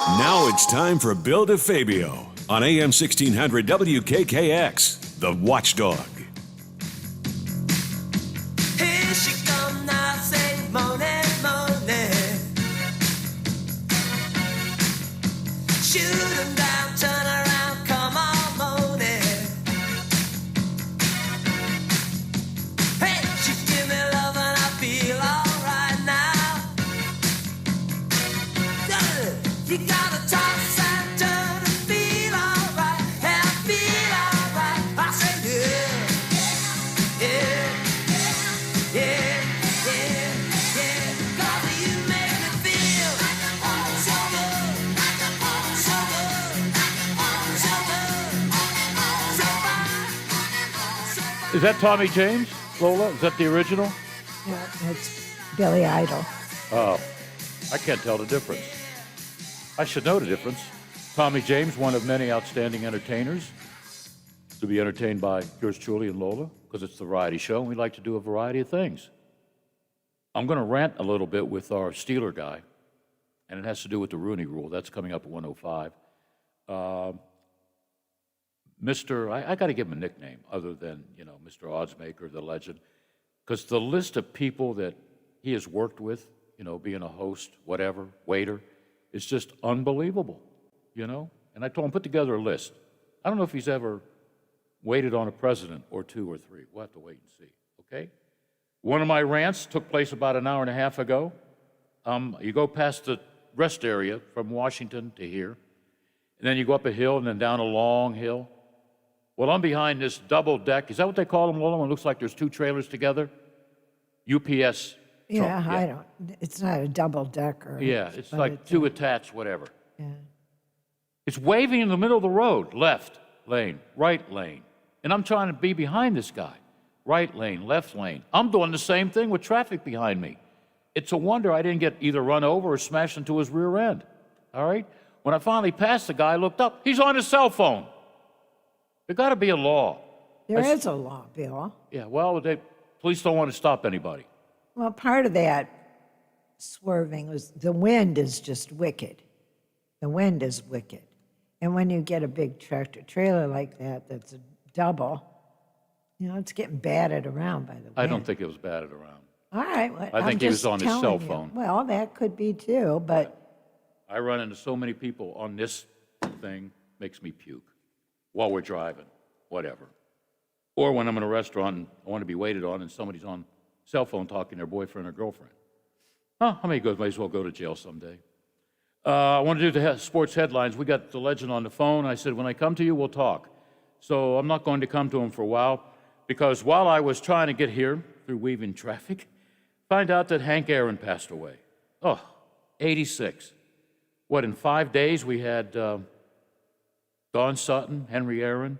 Now it's time for Bill DeFabio on AM 1600 WKKX, the Watchdog. Here she come now, say morning, morning. Shoot 'em down, turn around, come on, morning. Hey, she give me love and I feel alright now. You gotta toss and turn and feel alright, and I feel alright. I say yeah, yeah, yeah, yeah, yeah. 'Cause you make me feel so good, so good, so good, so fine. Is that Tommy James, Lola? Is that the original? Yeah, it's Billy Idol. Oh, I can't tell the difference. I should know the difference. Tommy James, one of many outstanding entertainers, to be entertained by yours truly and Lola, because it's the variety show, and we like to do a variety of things. I'm going to rant a little bit with our Steeler guy, and it has to do with the Rooney Rule. That's coming up at 105. I got to give him a nickname other than, Mr. Oddsmaker, the legend, because the list of people that he has worked with, being a host, whatever, waiter, it's just unbelievable, And I told him, put together a list. I don't know if he's ever waited on a president or two or three. We'll have to wait and see, okay? One of my rants took place about an hour and a half ago. You go past the rest area from Washington to here, and then you go up a hill and then down a long hill. Well, I'm behind this double deck. Is that what they call them, Lola? It looks like there's two trailers together. UPS. Yeah, truck, I don't. It's not a double decker. Yeah, it's like two attached, whatever. Yeah. It's waving in the middle of the road, left lane, right lane. And I'm trying to be behind this guy. Right lane, left lane. I'm doing the same thing with traffic behind me. It's a wonder I didn't get either run over or smashed into his rear end. All right? When I finally passed the guy, I looked up. He's on his cell phone. There got to be a law. There is a law, Bill. Yeah, well, police don't want to stop anybody. Well, part of that swerving was the wind is just wicked. The wind is wicked. And when you get a big tractor trailer like that, that's a double, it's getting batted around by the wind. I don't think it was batted around. All right. Well, I think he was on his cell phone. Well, that could be too, but... I run into so many people on this thing, makes me puke while we're driving, whatever. Or when I'm in a restaurant and I want to be waited on and somebody's on cell phone talking to their boyfriend or girlfriend. How many might as well go to jail someday? I want to do the sports headlines. We got the legend on the phone. I said, when I come to you, we'll talk. So I'm not going to come to him for a while because while I was trying to get here through weaving traffic, find out that Hank Aaron passed away. 86. What, in 5 days we had Don Sutton, Henry Aaron,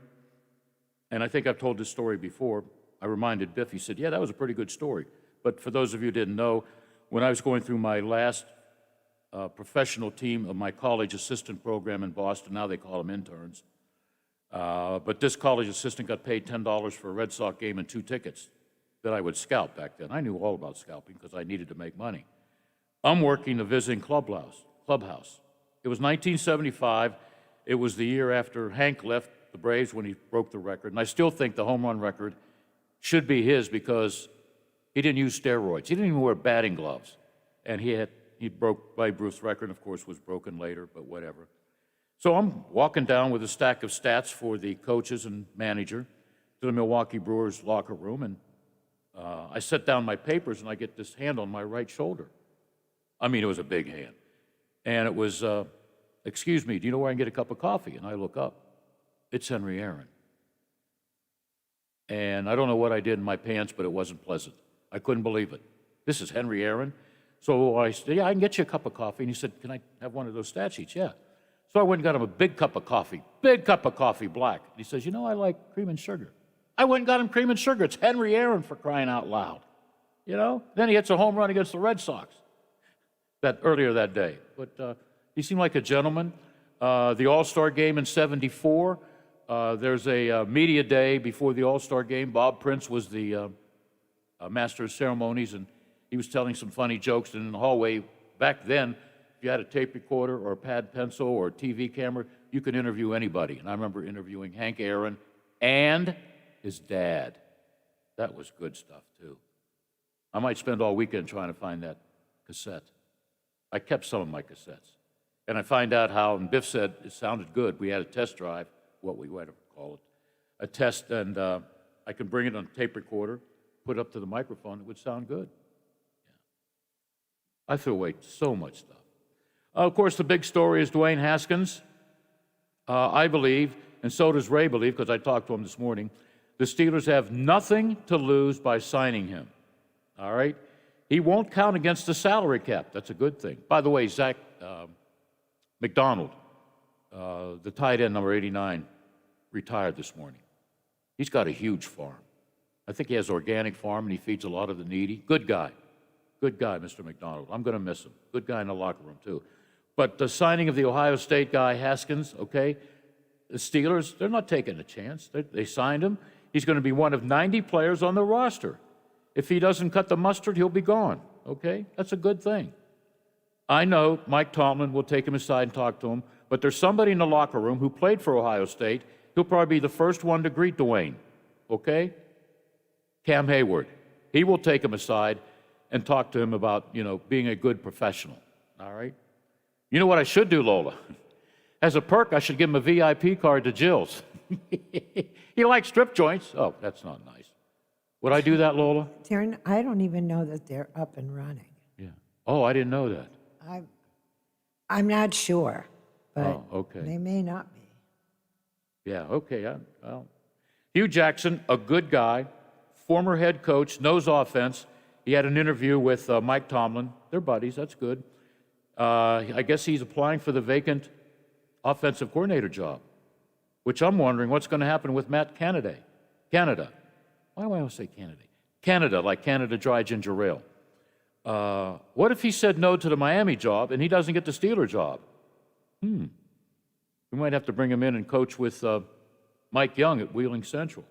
and I think I've told this story before. I reminded Biff, he said, yeah, that was a pretty good story. But for those of you who didn't know, when I was going through my last professional team of my college assistant program in Boston, now they call them interns, but this college assistant got paid $10 for a Red Sox game and 2 tickets that I would scalp back then. I knew all about scalping because I needed to make money. I'm working the visiting clubhouse. It was 1975. It was the year after Hank left the Braves when he broke the record, and I still think the home run record should be his because he didn't use steroids. He didn't even wear batting gloves. And he broke Babe Ruth's record, of course, was broken later, but whatever. So I'm walking down with a stack of stats for the coaches and manager to the Milwaukee Brewers locker room, and I set down my papers, and I get this hand on my right shoulder. I mean, it was a big hand. And it was, excuse me, do you know where I can get a cup of coffee? And I look up. It's Henry Aaron. And I don't know what I did in my pants, but it wasn't pleasant. I couldn't believe it. This is Henry Aaron. So I said, yeah, I can get you a cup of coffee. And he said, can I have one of those stat sheets? Yeah. So I went and got him a big cup of coffee, black. And he says, I like cream and sugar. I went and got him cream and sugar. It's Henry Aaron, for crying out loud. Then he hits a home run against the Red Sox earlier that day. But he seemed like a gentleman. The All-Star game in '74, there's a media day before the All-Star game. Bob Prince was the master of ceremonies, and he was telling some funny jokes. And in the hallway back then, if you had a tape recorder or a pad pencil or a TV camera, you could interview anybody. And I remember interviewing Hank Aaron and his dad. That was good stuff, too. I might spend all weekend trying to find that cassette. I kept some of my cassettes. And I find out how, and Biff said it sounded good. We had a test drive, what we might call it, a test, and I could bring it on a tape recorder, put it up to the microphone, it would sound good. Yeah. I threw away so much stuff. Of course, the big story is Dwayne Haskins. I believe, and so does Ray believe, because I talked to him this morning, the Steelers have nothing to lose by signing him. All right? He won't count against the salary cap. That's a good thing. By the way, Zach McDonald, the tight end, number 89, retired this morning. He's got a huge farm. I think he has organic farm, and he feeds a lot of the needy. Good guy. Good guy, Mr. McDonald. I'm going to miss him. Good guy in the locker room, too. But the signing of the Ohio State guy, Haskins, okay, the Steelers, they're not taking a chance. They signed him. He's going to be one of 90 players on the roster. If he doesn't cut the mustard, he'll be gone, okay? That's a good thing. I know Mike Tomlin will take him aside and talk to him, but there's somebody in the locker room who played for Ohio State. He'll probably be the first one to greet Dwayne, okay? Cam Hayward. He will take him aside and talk to him about, being a good professional, all right? You know what I should do, Lola? As a perk, I should give him a VIP card to Jill's. He likes strip joints. Oh, that's not nice. Would I do that, Lola? I don't even know that they're up and running. Yeah. Oh, I didn't know that. I'm not sure, but okay. they may not be. Yeah, okay. Well, Hugh Jackson, a good guy, former head coach, knows offense. He had an interview with Mike Tomlin. They're buddies. That's good. I guess he's applying for the vacant offensive coordinator job, which I'm wondering what's going to happen with Matt Canada. Why do I always say Canada? Canada, like Canada Dry Ginger Ale. What if he said no to the Miami job and he doesn't get the Steeler job? We might have to bring him in and coach with Mike Young at Wheeling Central.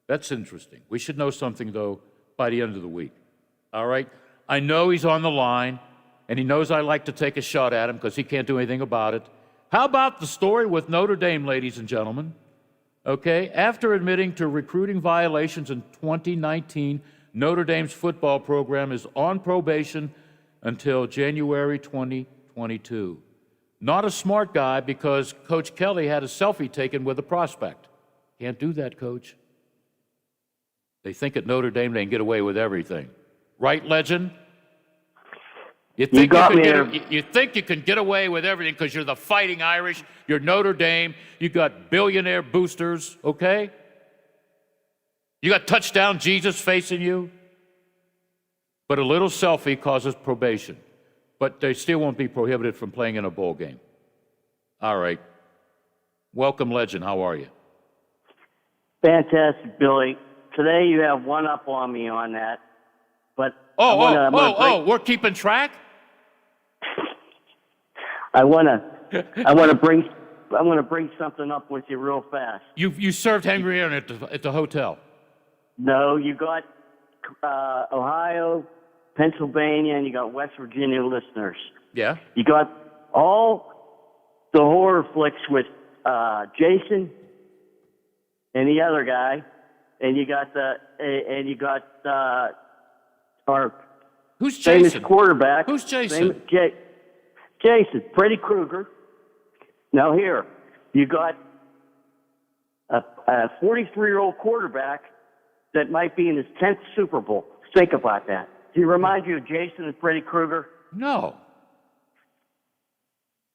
That's interesting. We should know something, though, by the end of the week. All right? I know he's on the line, and he knows I like to take a shot at him because he can't do anything about it. How about the story with Notre Dame, ladies and gentlemen? Okay, after admitting to recruiting violations in 2019, Notre Dame's football program is on probation until January 2022. Not a smart guy because Coach Kelly had a selfie taken with a prospect. Can't do that, Coach. They think at Notre Dame they can get away with everything. Right, Legend? You think you can get away with everything because you're the Fighting Irish, you're Notre Dame, you got billionaire boosters, okay? You got touchdown Jesus facing you. But a little selfie causes probation. But they still won't be prohibited from playing in a bowl game. All right. Welcome, Legend. How are you? Fantastic, Billy. Today you have one up on me on that. But we're keeping track? I want to bring something up with you real fast. You served Henry Aaron at the hotel. No, you got Ohio, Pennsylvania, and you got West Virginia listeners. Yeah. You got all the horror flicks with Jason and the other guy, and you got our Who's Jason? famous quarterback. Who's Jason? Jason, Freddy Krueger. Now here, you got a 43-year-old quarterback that might be in his 10th Super Bowl. Think about that. Do he remind you of Jason and Freddy Krueger? No.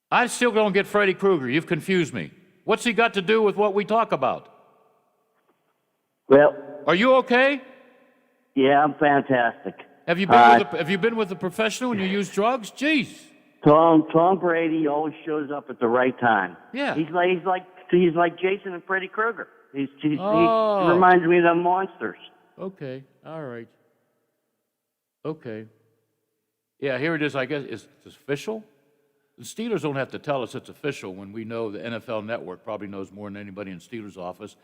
I still don't get Freddy Krueger. You've confused me. What's he got to do with what we talk about? Well, are you okay? Yeah, I'm fantastic. Have you been with a professional when you use drugs? Jeez. Tom Brady always shows up at the right time. Yeah. He's like Jason and Freddy Krueger. He reminds me of them monsters. Okay. All right. Okay. Yeah, here it is. I guess it's official. The Steelers don't have to tell us it's official when we know the NFL Network probably knows more than anybody in Steelers' office.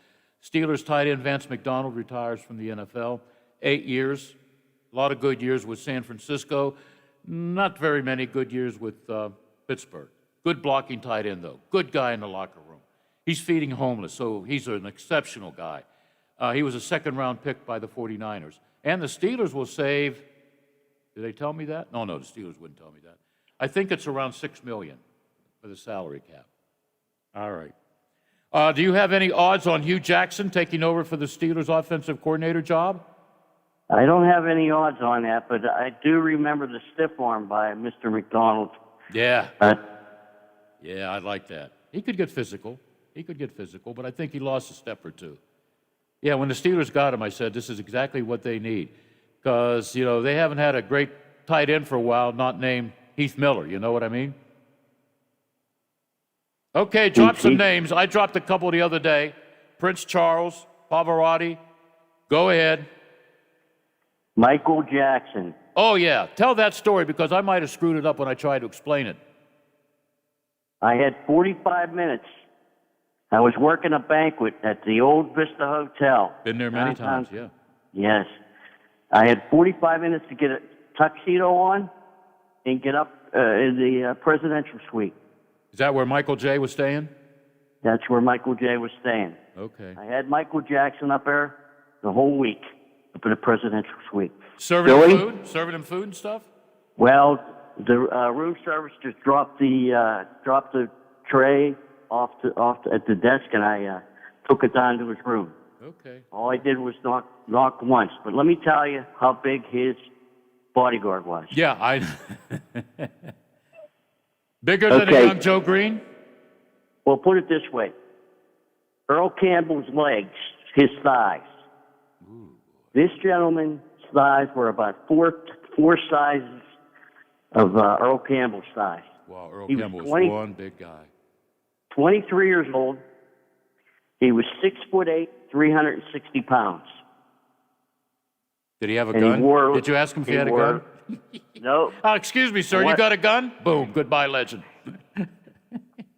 Steelers tight end Vance McDonald retires from the NFL. 8 years. A lot of good years with San Francisco. Not very many good years with Pittsburgh. Good blocking tight end, though. Good guy in the locker room. He's feeding homeless, so he's an exceptional guy. He was a second-round pick by the 49ers. And the Steelers will save, did they tell me that? No, the Steelers wouldn't tell me that. I think it's around $6 million for the salary cap. All right. Do you have any odds on Hugh Jackson taking over for the Steelers offensive coordinator job? I don't have any odds on that, but I do remember the stiff arm by Mr. McDonald. Yeah. Yeah, I like that. He could get physical. But I think he lost a step or two. Yeah, when the Steelers got him, I said, this is exactly what they need. Because, they haven't had a great tight end for a while, not named Heath Miller. You know what I mean? Okay, drop some names. I dropped a couple the other day. Prince Charles, Pavarotti. Go ahead. Michael Jackson. Oh, yeah. Tell that story because I might have screwed it up when I tried to explain it. I had 45 minutes. I was working a banquet at the old Vista Hotel. Been there many times, yeah. Yes. I had 45 minutes to get a tuxedo on and get up in the presidential suite. Is that where Michael J. was staying? That's where Michael J. was staying. Okay. I had Michael Jackson up there the whole week up in the presidential suite. Serving him food? Serving him food and stuff? Well, the room service just dropped the tray off at the desk, and I took it down to his room. Okay. All I did was knock once. But let me tell you how big his bodyguard was. Yeah, Bigger than a young Joe Green? Well, put it this way. Earl Campbell's legs, his thighs. Ooh. This gentleman's thighs were about four sizes of Earl Campbell's thighs. Wow, Earl Campbell was one big guy. 23 years old. He was 6'8", 360 pounds. Did he have a gun? Did you ask him if he had a gun? No. Excuse me, sir. You got a gun? Boom. Goodbye, legend. From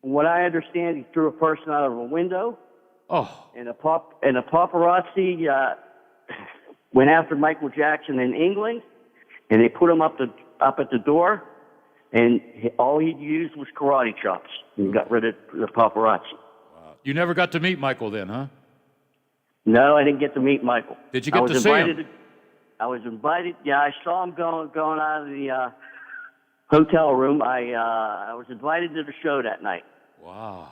what I understand, he threw a person out of a window. Oh. And a paparazzi went after Michael Jackson in England, and they put him up at the door, and all he used was karate chops. And got rid of the paparazzi. Wow. You never got to meet Michael then, huh? No, I didn't get to meet Michael. Did you get to see him? I was invited. Yeah, I saw him going out of the hotel room. I was invited to the show that night. Wow.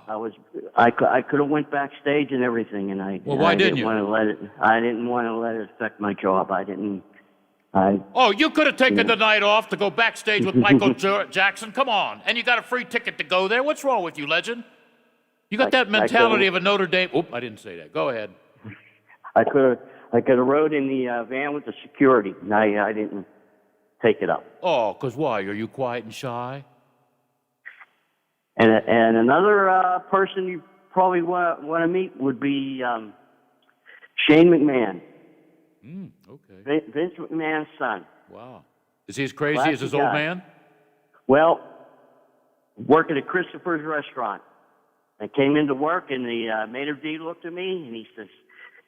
I could have went backstage and everything, and why didn't you? I didn't want to let it affect my job. Oh, you could have taken the night off to go backstage with Michael Jackson. Come on, and you got a free ticket to go there. What's wrong with you, legend? You got that mentality of a Notre Dame. Oop, I didn't say that. Go ahead. I could have rode in the van with the security, and I didn't take it up. Oh, because why? Are you quiet and shy? And another person you probably want to meet would be Shane McMahon. Okay. Vince McMahon's son. Wow. Is he as crazy as his old man? Well, working at Christopher's restaurant. I came into work, and the maitre d' looked at me, and he says,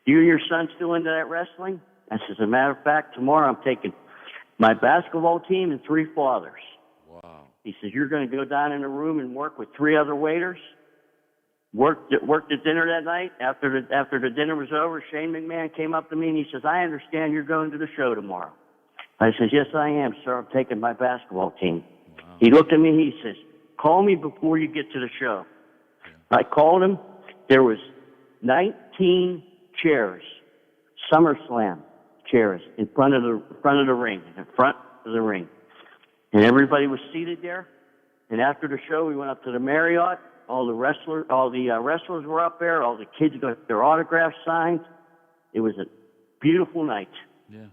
"You and your son still into that wrestling?" I says, "As a matter of fact, tomorrow I'm taking my basketball team and 3 fathers." Wow. He says, "You're going to go down in a room and work with 3 other waiters." Worked at dinner that night. After the dinner was over, Shane McMahon came up to me and he says, "I understand you're going to the show tomorrow." I says, "Yes, I am, sir. I'm taking my basketball team." Wow. He looked at me. He says, "Call me before you get to the show." Yeah. I called him. There was 19 chairs, SummerSlam chairs, in front of the ring, and everybody was seated there. And after the show, we went up to the Marriott. All the wrestlers were up there. All the kids got their autographs signed. It was a beautiful night. Yeah.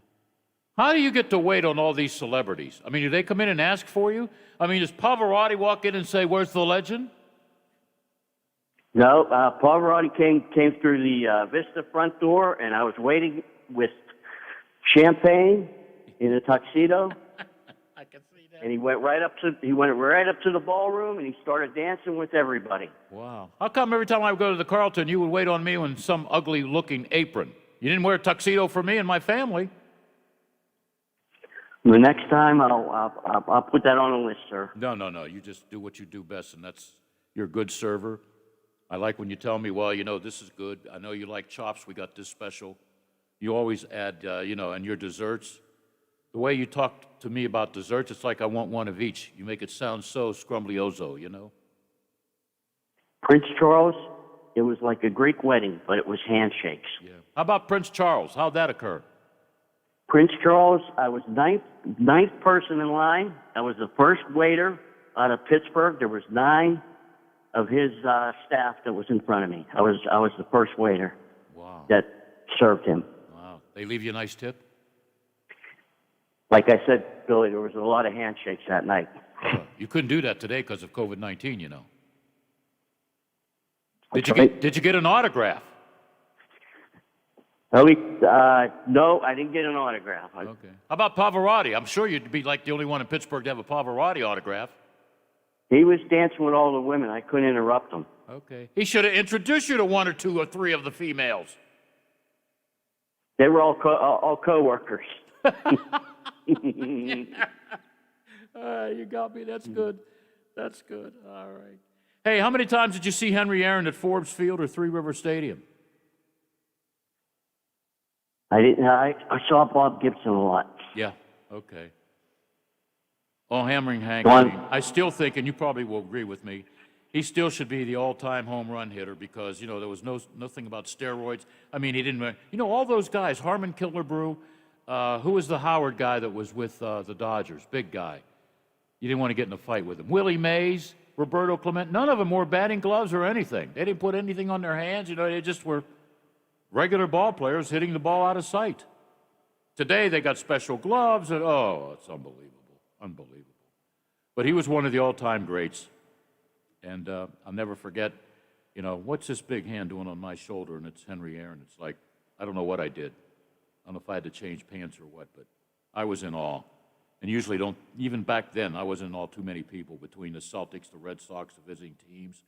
How do you get to wait on all these celebrities? I mean, do they come in and ask for you? I mean, does Pavarotti walk in and say, "Where's the legend"? No, Pavarotti came through the Vista front door, and I was waiting with champagne in a tuxedo. I can see that. And he went right up to the ballroom, and he started dancing with everybody. Wow! How come every time I would go to the Carlton, you would wait on me in some ugly-looking apron? You didn't wear a tuxedo for me and my family. The next time, I'll put that on the list, sir. No. You just do what you do best, and that's you're a good server. I like when you tell me, well, this is good. I know you like chops. We got this special. You always add, and your desserts. The way you talk to me about desserts, it's like I want one of each. You make it sound so scrumblioso, Prince Charles, it was like a Greek wedding, but it was handshakes. Yeah. How about Prince Charles? How'd that occur? Prince Charles, I was ninth person in line. I was the first waiter out of Pittsburgh. There was 9 of his staff that was in front of me. I was the first waiter. Wow. That served him. Wow. They leave you a nice tip? Like I said, Billy, there was a lot of handshakes that night. You couldn't do that today because of COVID-19, Did you get an autograph? No, I didn't get an autograph. Okay. How about Pavarotti? I'm sure you'd be like the only one in Pittsburgh to have a Pavarotti autograph. He was dancing with all the women. I couldn't interrupt him. Okay. He should have introduced you to 1 or 2 or 3 of the females. They were all co-workers. You got me. That's good. That's good. All right. Hey, how many times did you see Henry Aaron at Forbes Field or Three River Stadium? I didn't. I saw Bob Gibson a lot. Yeah. Okay. Oh, Hammering Hank. One. I still think, and you probably will agree with me, he still should be the all-time home run hitter because there was nothing about steroids. I mean, he didn't. All those guys. Harmon Killebrew. Who was the Howard guy that was with the Dodgers? Big guy. You didn't want to get in a fight with him. Willie Mays, Roberto Clemente. None of them wore batting gloves or anything. They didn't put anything on their hands. They just were regular ball players hitting the ball out of sight. Today they got special gloves, and it's unbelievable. But he was one of the all-time greats, and I'll never forget. What's this big hand doing on my shoulder? And it's Henry Aaron. It's like I don't know what I did. I don't know if I had to change pants or what, but I was in awe. And usually even back then, I wasn't in awe too many people between the Celtics, the Red Sox, the visiting teams,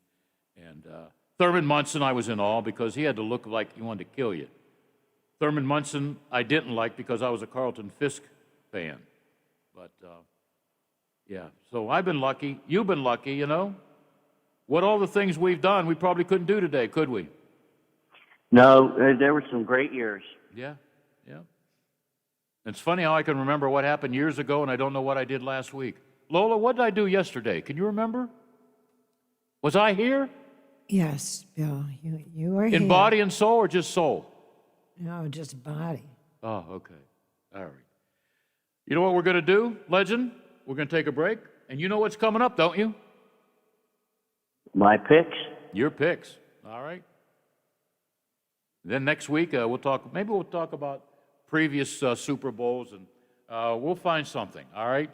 and Thurman Munson, I was in awe because he had to look like he wanted to kill you. Thurman Munson, I didn't like because I was a Carlton Fisk fan. But, yeah, so I've been lucky. You've been lucky, What all the things we've done, we probably couldn't do today, could we? No, there were some great years. Yeah. It's funny how I can remember what happened years ago, and I don't know what I did last week. Lola, what did I do yesterday? Can you remember? Was I here? Yes, Bill, you were here. In body and soul, or just soul? No, just body. Oh, okay. All right. You know what we're going to do, Legend? We're going to take a break, and you know what's coming up, don't you? My picks. Your picks. All right. Then next week we'll talk about previous Super Bowls, and we'll find something. All right.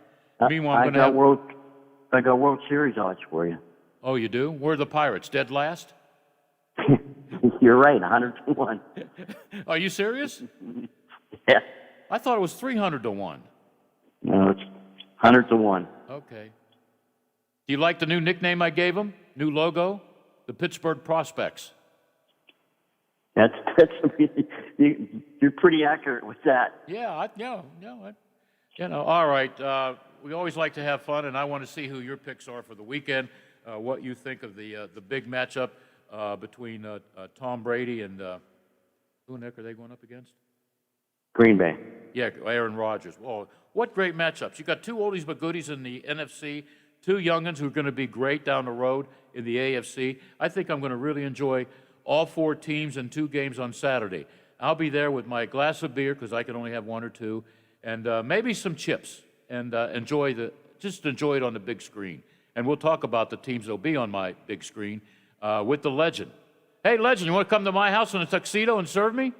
Meanwhile, I got World Series odds for you. Oh, you do? Where are the Pirates? Dead last? You're right, 100-1. Are you serious? Yeah. I thought it was 300-1. No, it's 100-1. Okay. Do you like the new nickname I gave them? New logo? The Pittsburgh Prospects. That's you're pretty accurate with that. Yeah. All right. We always like to have fun, and I want to see who your picks are for the weekend. What you think of the big matchup between Tom Brady and who in the heck are they going up against? Green Bay. Yeah, Aaron Rodgers. Oh, what great matchups! You got 2 oldies but goodies in the NFC, 2 youngins who are going to be great down the road in the AFC. I think I'm going to really enjoy all 4 teams and 2 games on Saturday. I'll be there with my glass of beer because I can only have 1 or 2, and maybe some chips, and enjoy it on the big screen. And we'll talk about the teams that'll be on my big screen with the Legend. Hey, Legend, you want to come to my house in a tuxedo and serve me?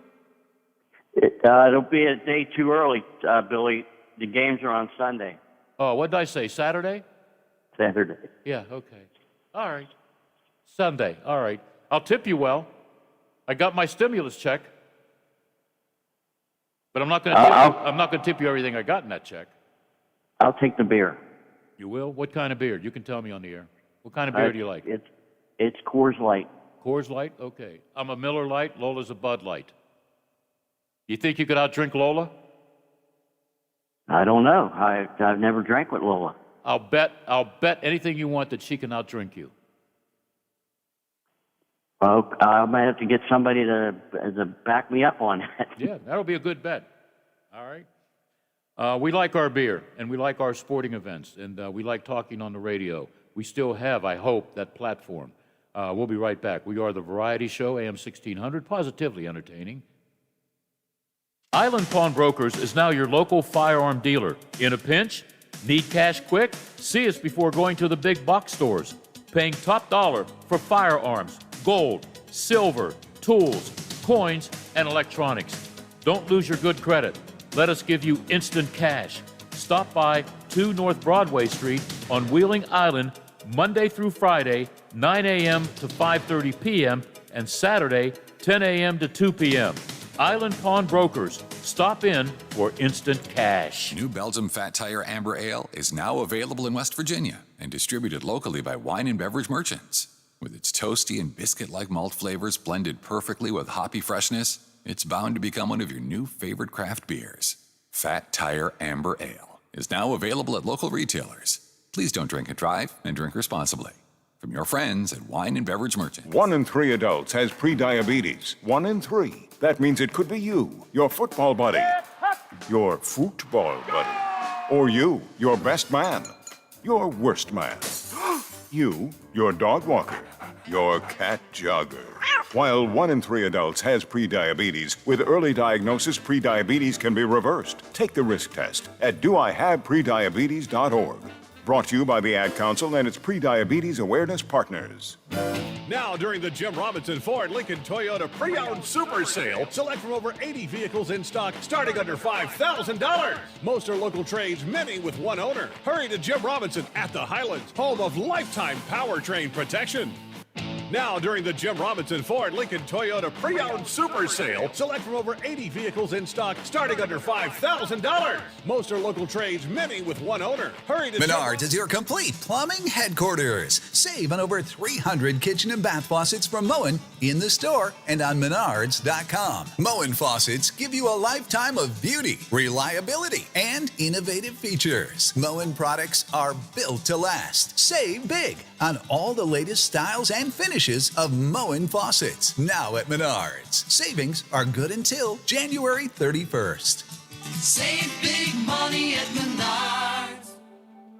It'll be a day too early, Billy. The games are on Sunday. Oh, what did I say, Saturday? Saturday. Yeah, okay. All right. Sunday, all right. I'll tip you well. I got my stimulus check. But I'm not going to tip you everything I got in that check. I'll take the beer. You will? What kind of beer? You can tell me on the air. What kind of beer do you like? It's Coors Light. Coors Light? Okay. I'm a Miller Light. Lola's a Bud Light. You think you could outdrink Lola? I don't know. I've never drank with Lola. I'll bet anything you want that she can outdrink you. Well, I might have to get somebody to back me up on that. Yeah, that'll be a good bet. All right. We like our beer, and we like our sporting events, and we like talking on the radio. We still have, I hope, that platform. We'll be right back. We are the Variety Show, AM 1600, positively entertaining. Island Pawnbrokers is now your local firearm dealer. In a pinch? Need cash quick? See us before going to the big box stores. Paying top dollar for firearms, gold, silver, tools, coins, and electronics. Don't lose your good credit. Let us give you instant cash. Stop by 2 North Broadway Street on Wheeling Island, Monday through Friday, 9 a.m. to 5:30 p.m., and Saturday, 10 a.m. to 2 p.m. Island Pawnbrokers. Stop in for instant cash. New Belgium Fat Tire Amber Ale is now available in West Virginia and distributed locally by wine and beverage merchants. With its toasty and biscuit-like malt flavors blended perfectly with hoppy freshness, it's bound to become one of your new favorite craft beers. Fat Tire Amber Ale is now available at local retailers. Please don't drink and drive, and drink responsibly. From your friends at Wine and Beverage Merchants. 1 in 3 adults has prediabetes. 1 in 3. That means it could be you, your football buddy, your football buddy, or you, your best man, your worst man, you, your dog walker, your cat jogger. While 1 in 3 adults has prediabetes, with early diagnosis, prediabetes can be reversed. Take the risk test at doihaveprediabetes.org. Brought to you by the Ad Council and its prediabetes awareness partners. Now, during the Jim Robinson Ford Lincoln Toyota Pre-Owned Super Sale, select from over 80 vehicles in stock starting under $5,000. Most are local trades, many with one owner. Hurry to Jim Robinson at the Highlands, home of lifetime powertrain protection. Now, during the Jim Robinson Ford Lincoln Toyota Pre-Owned Super Sale, select from over 80 vehicles in stock starting under $5,000. Most are local trades, many with one owner. Hurry to Menards is your complete plumbing headquarters. Save on over 300 kitchen and bath faucets from Moen in the store and on Menards.com. Moen faucets give you a lifetime of beauty, reliability, and innovative features. Moen products are built to last. Save big on all the latest styles and finishes of Moen faucets. Now at Menards. Savings are good until January 31st. Save big money at Menards.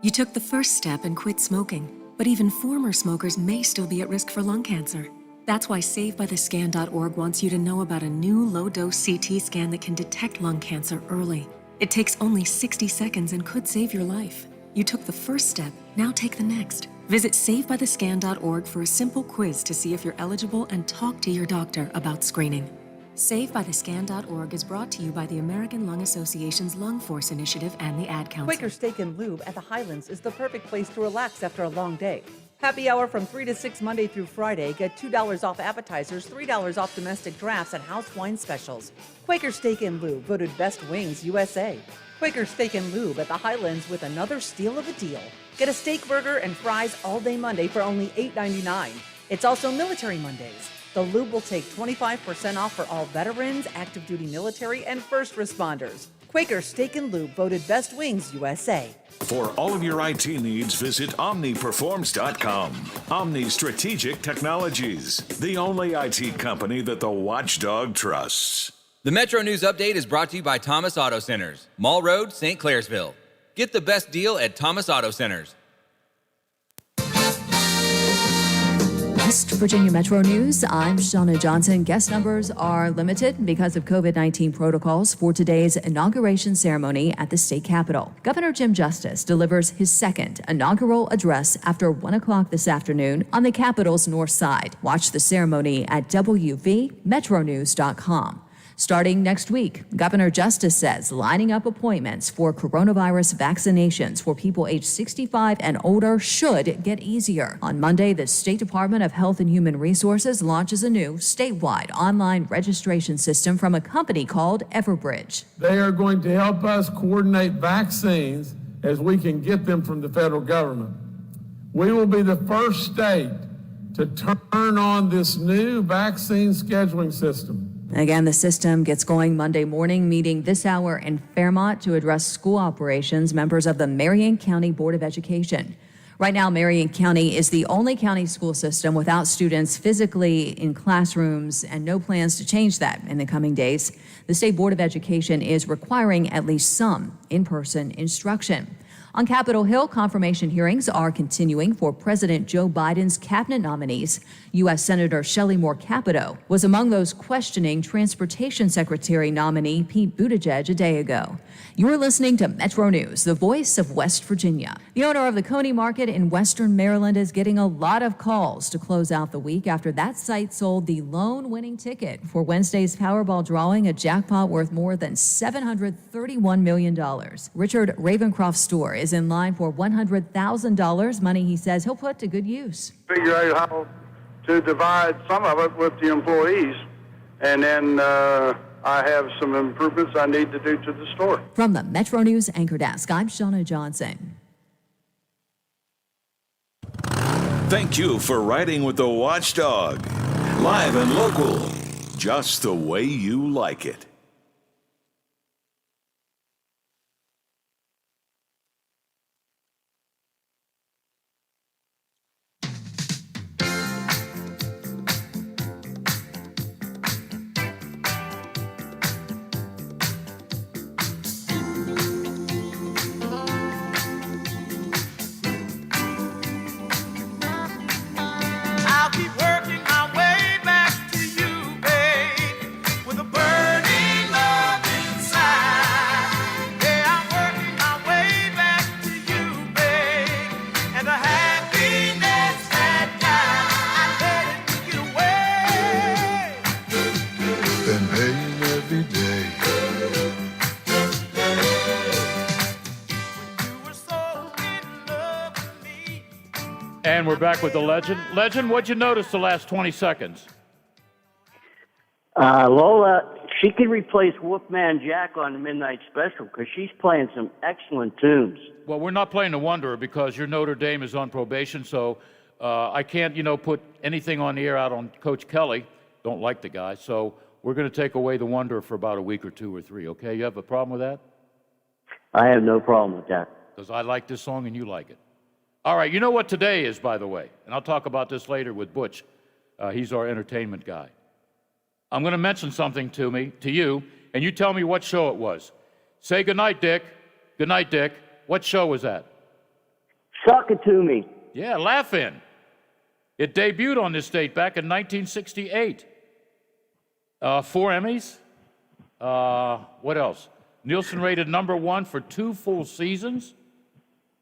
You took the first step and quit smoking, but even former smokers may still be at risk for lung cancer. That's why SaveByTheScan.org wants you to know about a new low-dose CT scan that can detect lung cancer early. It takes only 60 seconds and could save your life. You took the first step, now take the next. Visit SaveByTheScan.org for a simple quiz to see if you're eligible and talk to your doctor about screening. SaveByTheScan.org is brought to you by the American Lung Association's Lung Force Initiative and the Ad Council. Quaker Steak and Lube at the Highlands is the perfect place to relax after a long day. Happy hour from 3 to 6 Monday through Friday. Get $2 off appetizers, $3 off domestic drafts, and house wine specials. Quaker Steak and Lube, voted Best Wings USA. Quaker Steak and Lube at the Highlands with another steal of a deal. Get a steak burger and fries all day Monday for only $8.99. It's also Military Mondays. The Lube will take 25% off for all veterans, active duty military, and first responders. Quaker Steak and Lube, voted Best Wings USA. For all of your IT needs, visit OmniPerforms.com. Omni Strategic Technologies, the only IT company that the watchdog trusts. The Metro News Update is brought to you by Thomas Auto Centers, Mall Road, St. Clairsville. Get the best deal at Thomas Auto Centers. West Virginia Metro News, I'm Shauna Johnson. Guest numbers are limited because of COVID-19 protocols for today's inauguration ceremony at the state capitol. Governor Jim Justice delivers his second inaugural address after 1 o'clock this afternoon on the Capitol's north side. Watch the ceremony at WVMetroNews.com. Starting next week, Governor Justice says lining up appointments for coronavirus vaccinations for people aged 65 and older should get easier. On Monday, the State Department of Health and Human Resources launches a new statewide online registration system from a company called Everbridge. They are going to help us coordinate vaccines as we can get them from the federal government. We will be the first state to turn on this new vaccine scheduling system. Again, the system gets going Monday morning, meeting this hour in Fairmont to address school operations, members of the Marion County Board of Education. Right now, Marion County is the only county school system without students physically in classrooms and no plans to change that in the coming days. The State Board of Education is requiring at least some in-person instruction. On Capitol Hill, confirmation hearings are continuing for President Joe Biden's cabinet nominees. U.S. Senator Shelley Moore Capito was among those questioning Transportation Secretary nominee Pete Buttigieg a day ago. You're listening to Metro News, the voice of West Virginia. The owner of the Coney Market in Western Maryland is getting a lot of calls to close out the week after that site sold the lone winning ticket for Wednesday's Powerball drawing, a jackpot worth more than $731 million. Richard Ravencroft's store is in line for $100,000, money he says he'll put to good use. Figure out how to divide some of it with the employees, and then I have some improvements I need to do to the store. From the Metro News Anchor Desk, I'm Shauna Johnson. Thank you for riding with the Watchdog. Live and local, just the way you like it. I'll keep working my way back to you, babe, with a burning love inside. Yeah, I'm working my way back to you, babe, and the happiness that I let it get away. Been paying every day. And we're back with the legend. Legend, what'd you notice the last 20 seconds? Lola, she could replace Wolfman Jack on the Midnight Special because she's playing some excellent tunes. Well, we're not playing the Wanderer because your Notre Dame is on probation, so I can't, put anything on the air out on Coach Kelly. Don't like the guy, so we're going to take away the Wanderer for about a week or 2 or 3, okay? You have a problem with that? I have no problem with that. Because I like this song and you like it. All right, you know what today is, by the way, and I'll talk about this later with Butch. He's our entertainment guy. I'm going to mention something to you, and you tell me what show it was. Say goodnight, Dick. Good night, Dick. What show was that? Suck It To Me. Yeah, Laugh-In. It debuted on this date back in 1968. 4 Emmys. What else? Nielsen rated #1 for 2 full seasons.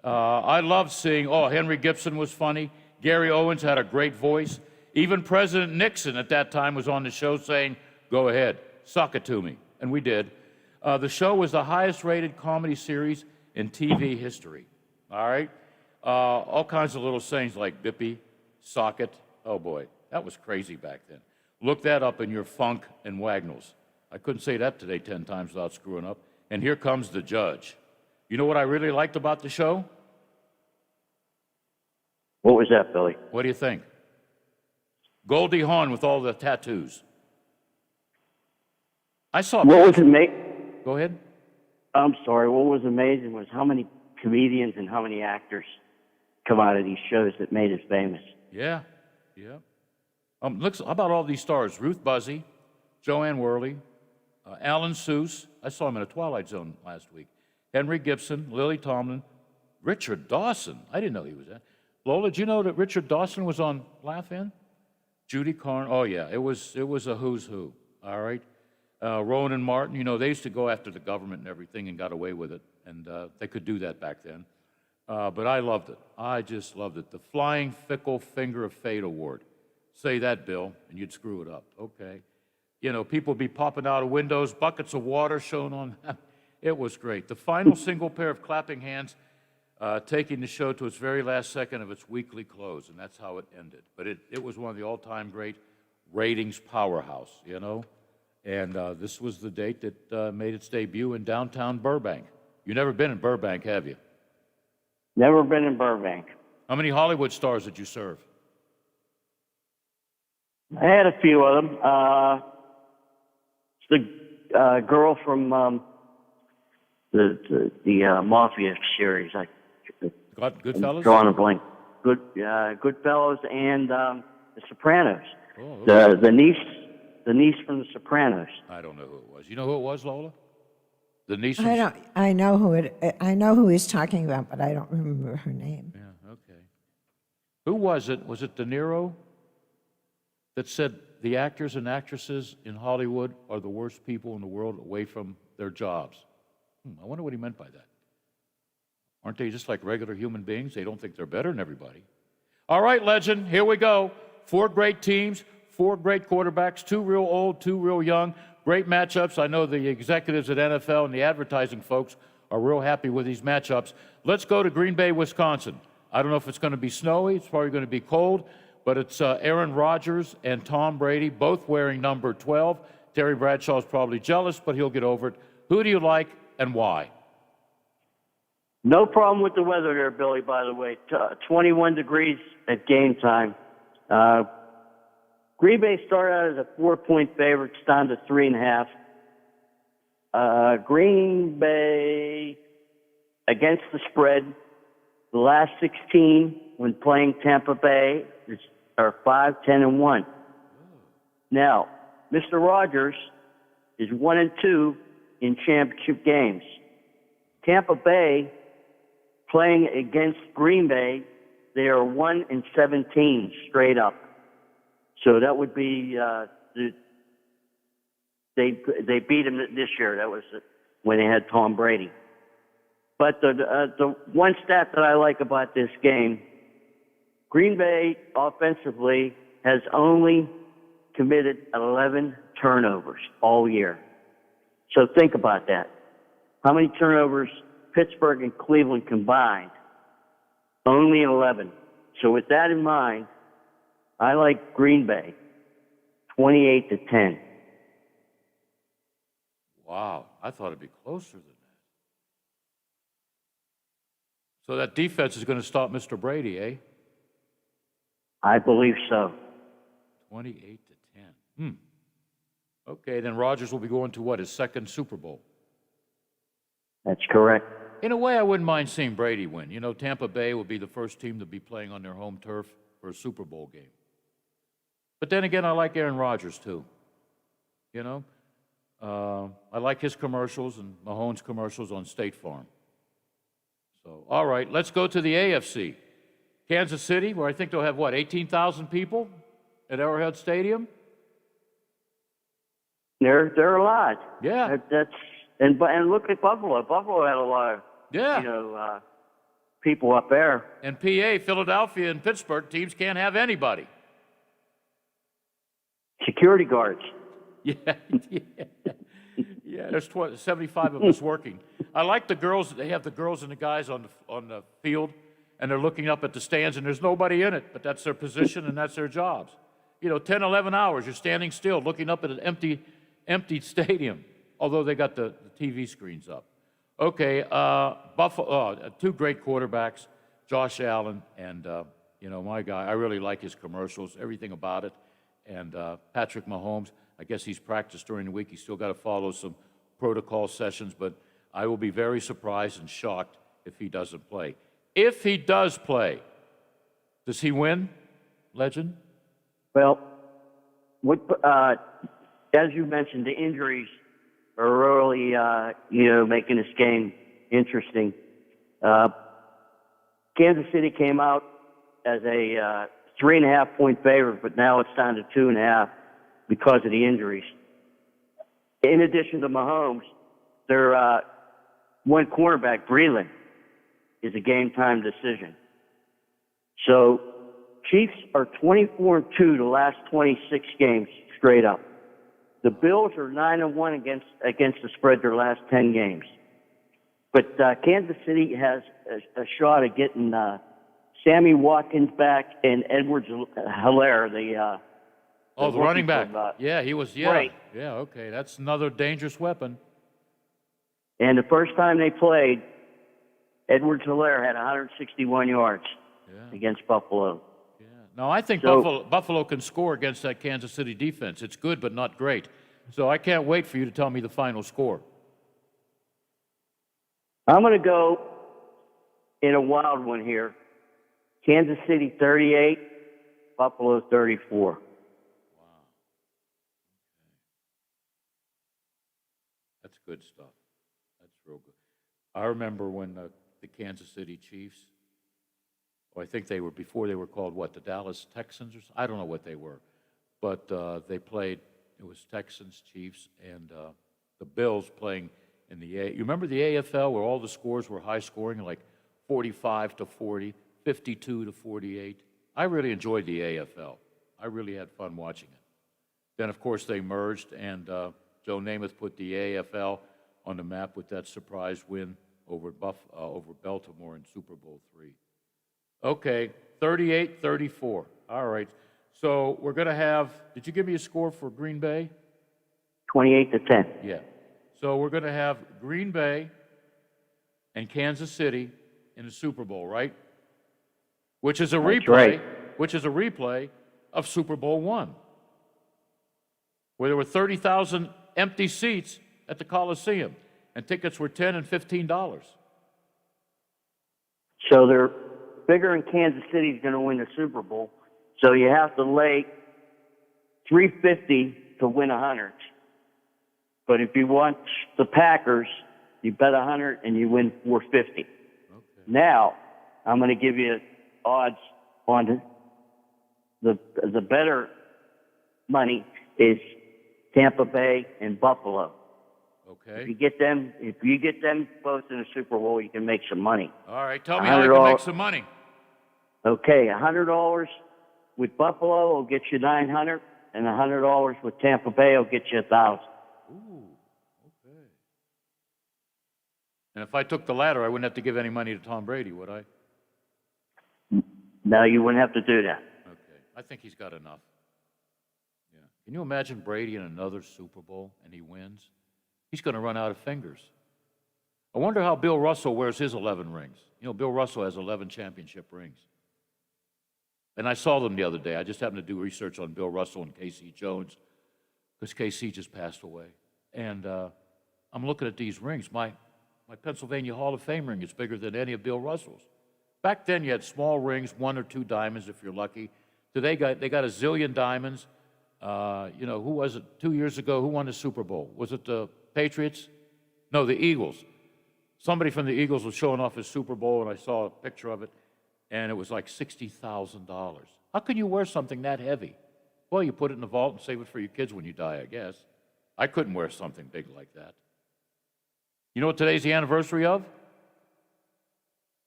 I loved seeing, Henry Gibson was funny. Gary Owens had a great voice. Even President Nixon at that time was on the show saying, go ahead, suck it to me. And we did. The show was the highest rated comedy series in TV history. All right? All kinds of little sayings like bippy, socket. Oh boy, that was crazy back then. Look that up in your funk and wagnalls. I couldn't say that today 10 times without screwing up. And here comes the judge. You know what I really liked about the show? What was that, Billy? What do you think? Goldie Hawn with all the tattoos. I saw. What was amazing? Go ahead. I'm sorry. What was amazing was how many comedians and how many actors come out of these shows that made us famous. Yeah. How about all these stars? Ruth Buzzy, Joanne Worley, Alan Seuss. I saw him in a Twilight Zone last week. Henry Gibson, Lily Tomlin, Richard Dawson. I didn't know he was that. Lola, did you know that Richard Dawson was on Laugh-In? Judy Carn. Oh yeah, it was a who's who. All right. Rowan Martin. They used to go after the government and everything and got away with it, and they could do that back then. But I loved it. I just loved it. The Flying Fickle Finger of Fate Award. Say that, Bill, and you'd screw it up. Okay. People would be popping out of windows, buckets of water shown on. It was great. The final single pair of clapping hands, taking the show to its very last second of its weekly close, and that's how it ended. But it was one of the all-time great ratings powerhouse, And this was the date that made its debut in downtown Burbank. You've never been in Burbank, have you? Never been in Burbank. How many Hollywood stars did you serve? I had a few of them. the girl from the Mafia series. Goodfellas? Drawing a blank. Goodfellas and The Sopranos. Oh, okay. The niece from The Sopranos. I don't know who it was. You know who it was, Lola? The niece from... I know who he's talking about, but I don't remember her name. Yeah, okay. Who was it? Was it De Niro that said the actors and actresses in Hollywood are the worst people in the world away from their jobs? I wonder what he meant by that. Aren't they just like regular human beings? They don't think they're better than everybody. All right, legend, here we go. 4 great teams, 4 great quarterbacks, 2 real old, 2 real young. Great matchups. I know the executives at NFL and the advertising folks are real happy with these matchups. Let's go to Green Bay, Wisconsin. I don't know if it's going to be snowy. It's probably going to be cold. But it's Aaron Rodgers and Tom Brady, both wearing number 12. Terry Bradshaw's probably jealous, but he'll get over it. Who do you like and why? No problem with the weather there, Billy, by the way. 21 degrees at game time. Green Bay started out as a 4-point favorite. It's down to 3.5. Green Bay, against the spread, the last 16 when playing Tampa Bay are 5-10-1. Now, Mr. Rodgers is 1-2 in championship games. Tampa Bay, playing against Green Bay, they are 1-17 straight up. So that would be they beat him this year. That was when they had Tom Brady. But the one stat that I like about this game, Green Bay offensively has only committed 11 turnovers all year. So think about that. How many turnovers Pittsburgh and Cleveland combined? Only 11. So with that in mind, I like Green Bay, 28-10. Wow, I thought it'd be closer than that. So that defense is going to stop Mr. Brady, eh? I believe so. 28-10. Okay, then Rodgers will be going to what, his second Super Bowl? That's correct. In a way, I wouldn't mind seeing Brady win. You know, Tampa Bay will be the first team to be playing on their home turf for a Super Bowl game. But then again, I like Aaron Rodgers, too. You know? I like his commercials and Mahomes' commercials on State Farm. So, all right, let's go to the AFC. Kansas City, where I think they'll have, what, 18,000 people at Arrowhead Stadium? They're a lot. Yeah. And look at Buffalo. Buffalo had a lot of, people up there. And PA, Philadelphia, and Pittsburgh teams can't have anybody. Security guards. Yeah, there's 75 of us working. I like the girls. They have the girls and the guys on the field, and they're looking up at the stands, and there's nobody in it, but that's their position and that's their jobs. 10, 11 hours, you're standing still, looking up at an empty stadium, although they got the TV screens up. Okay, Buffalo, 2 great quarterbacks, Josh Allen and, my guy. I really like his commercials, everything about it. And Patrick Mahomes, I guess he's practiced during the week. He's still got to follow some protocol sessions, but I will be very surprised and shocked if he doesn't play. If he does play, does he win, Legend? Well, as you mentioned, the injuries are really, making this game interesting. Kansas City came out as a 3.5-point favorite, but now it's down to 2.5 because of the injuries. In addition to Mahomes, their one cornerback, Breland, is a game-time decision. So Chiefs are 24-2 the last 26 games straight up. The Bills are 9-1 against the spread their last 10 games. But Kansas City has a shot at getting Sammy Watkins back and Edwards-Helaire, the running back. He was, Right. Yeah, okay. That's another dangerous weapon. And the first time they played, Edwards-Helaire had 161 yards against Buffalo. No, I think Buffalo can score against that Kansas City defense. It's good, but not great. So I can't wait for you to tell me the final score. I'm going to go in a wild one here. Kansas City 38, Buffalo 34. That's good stuff. That's real good. I remember when the Kansas City Chiefs, I think they were, before they were called what, the Dallas Texans or something? I don't know what they were. But they played, it was Texans, Chiefs, and the Bills playing in the you remember the AFL where all the scores were high scoring, like 45 to 40, 52 to 48? I really enjoyed the AFL. I really had fun watching it. Then, of course, they merged, and Joe Namath put the AFL on the map with that surprise win over Baltimore in Super Bowl III. Okay, 38-34. All right. So we're going to have, did you give me a score for Green Bay? 28-10. Yeah. So we're going to have Green Bay and Kansas City in the Super Bowl, right? Which is a replay. Right. Which is a replay of Super Bowl I, where there were 30,000 empty seats at the Coliseum, and tickets were $10 and $15. So they're figuring Kansas City's going to win the Super Bowl. So you have to lay $350 to win 100. But if you want the Packers, you bet 100 and you win $450. Okay. Now, I'm going to give you odds on the better money is Tampa Bay and Buffalo. Okay. If you get them both in the Super Bowl, you can make some money. All right, tell me how you can make some money. Okay, $100 with Buffalo will get you $900, and $100 with Tampa Bay will get you $1,000. Ooh, okay. And if I took the latter, I wouldn't have to give any money to Tom Brady, would I? No, you wouldn't have to do that. Okay, I think he's got enough. Yeah. Can you imagine Brady in another Super Bowl and he wins? He's going to run out of fingers. I wonder how Bill Russell wears his 11 rings. You know, Bill Russell has 11 championship rings. And I saw them the other day. I just happened to do research on Bill Russell and Casey Jones, because Casey just passed away. And I'm looking at these rings. My Pennsylvania Hall of Fame ring is bigger than any of Bill Russell's. Back then, you had small rings, 1 or 2 diamonds if you're lucky. Today, they got a zillion diamonds. You know, who was it 2 years ago? Who won the Super Bowl? Was it the Patriots? No, the Eagles. Somebody from the Eagles was showing off his Super Bowl, and I saw a picture of it, and it was like $60,000. How can you wear something that heavy? Well, you put it in the vault and save it for your kids when you die, I guess. I couldn't wear something big like that. You know what today's the anniversary of?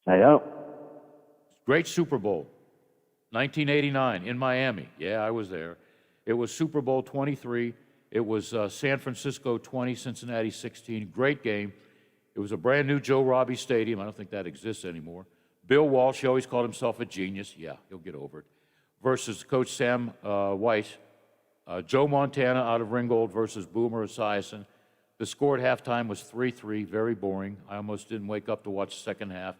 I know. Great Super Bowl, 1989 in Miami. Yeah, I was there. It was Super Bowl 23. It was San Francisco 20, Cincinnati 16. Great game. It was a brand new Joe Robbie Stadium. I don't think that exists anymore. Bill Walsh, he always called himself a genius. Yeah, he'll get over it. Versus Coach Sam White. Joe Montana out of Ringgold versus Boomer Esiason. The score at halftime was 3-3, very boring. I almost didn't wake up to watch the second half.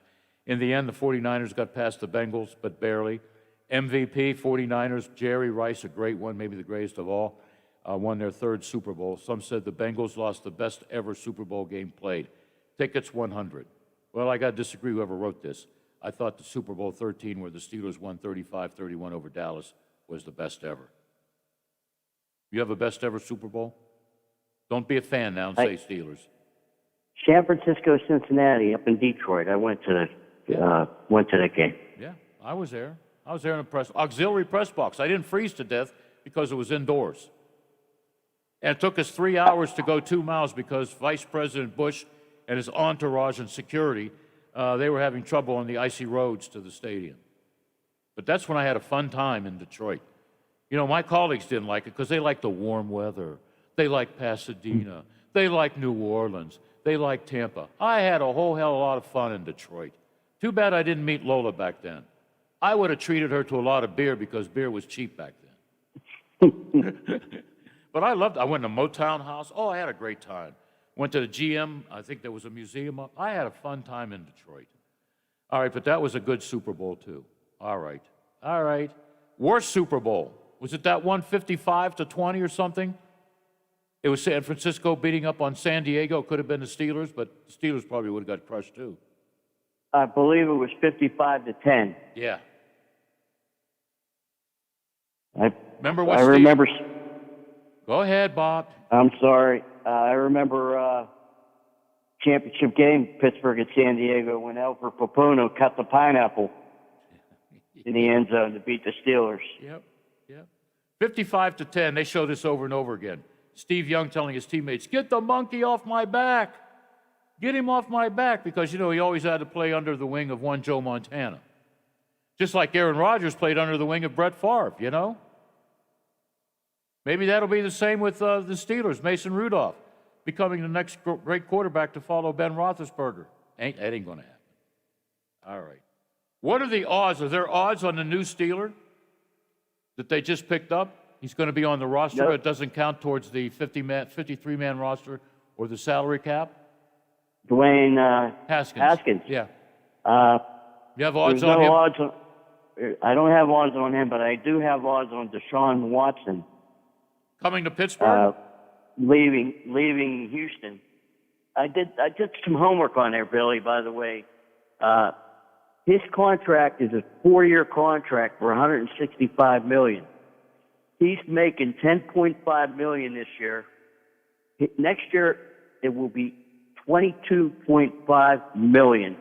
In the end, the 49ers got past the Bengals, but barely. MVP, 49ers, Jerry Rice, a great one, maybe the greatest of all, won their 3rd Super Bowl. Some said the Bengals lost the best ever Super Bowl game played. Tickets 100. Well, I got to disagree whoever wrote this. I thought the Super Bowl 13, where the Steelers won 35-31 over Dallas, was the best ever. You have a best ever Super Bowl? Don't be a fan now and say Steelers. San Francisco, Cincinnati, up in Detroit. I went to that game. Yeah, I was there. I was there in the auxiliary press box. I didn't freeze to death because it was indoors. And it took us 3 hours to go 2 miles because Vice President Bush and his entourage and security, they were having trouble on the icy roads to the stadium. But that's when I had a fun time in Detroit. You know, my colleagues didn't like it because they like the warm weather. They like Pasadena. They like New Orleans. They like Tampa. I had a whole hell of a lot of fun in Detroit. Too bad I didn't meet Lola back then. I would have treated her to a lot of beer because beer was cheap back then. But I loved it. I went to Motown House. Oh, I had a great time. Went to the GM. I think there was a museum up. I had a fun time in Detroit. All right, but that was a good Super Bowl, too. All right. All right. Worst Super Bowl. Was it that one 55-20 or something? It was San Francisco beating up on San Diego. Could have been the Steelers, but the Steelers probably would have got crushed too. I believe it was 55-10. Yeah. I Remember what I Steve- remember. Go ahead, Bob. I'm sorry. I remember championship game, Pittsburgh at San Diego, when Alfred Papuno cut the pineapple in the end zone to beat the Steelers. Yep. 55-10. They show this over and over again. Steve Young telling his teammates, "Get the monkey off my back. Get him off my back," because, he always had to play under the wing of one Joe Montana. Just like Aaron Rodgers played under the wing of Brett Favre, Maybe that'll be the same with the Steelers. Mason Rudolph becoming the next great quarterback to follow Ben Roethlisberger. That ain't going to happen. All right. What are the odds? Are there odds on the new Steeler that they just picked up? He's going to be on the roster. Nope. It doesn't count towards the 53-man roster or the salary cap? Dwayne Haskins. Yeah. You have odds there's on no him? odds on, I don't have odds on him, but I do have odds on Deshaun Watson Coming to Pittsburgh? leaving Houston. I did some homework on there, Billy, by the way. His contract is a 4-year contract for $165 million. He's making $10.5 million this year. Next year, it will be $22.5 million.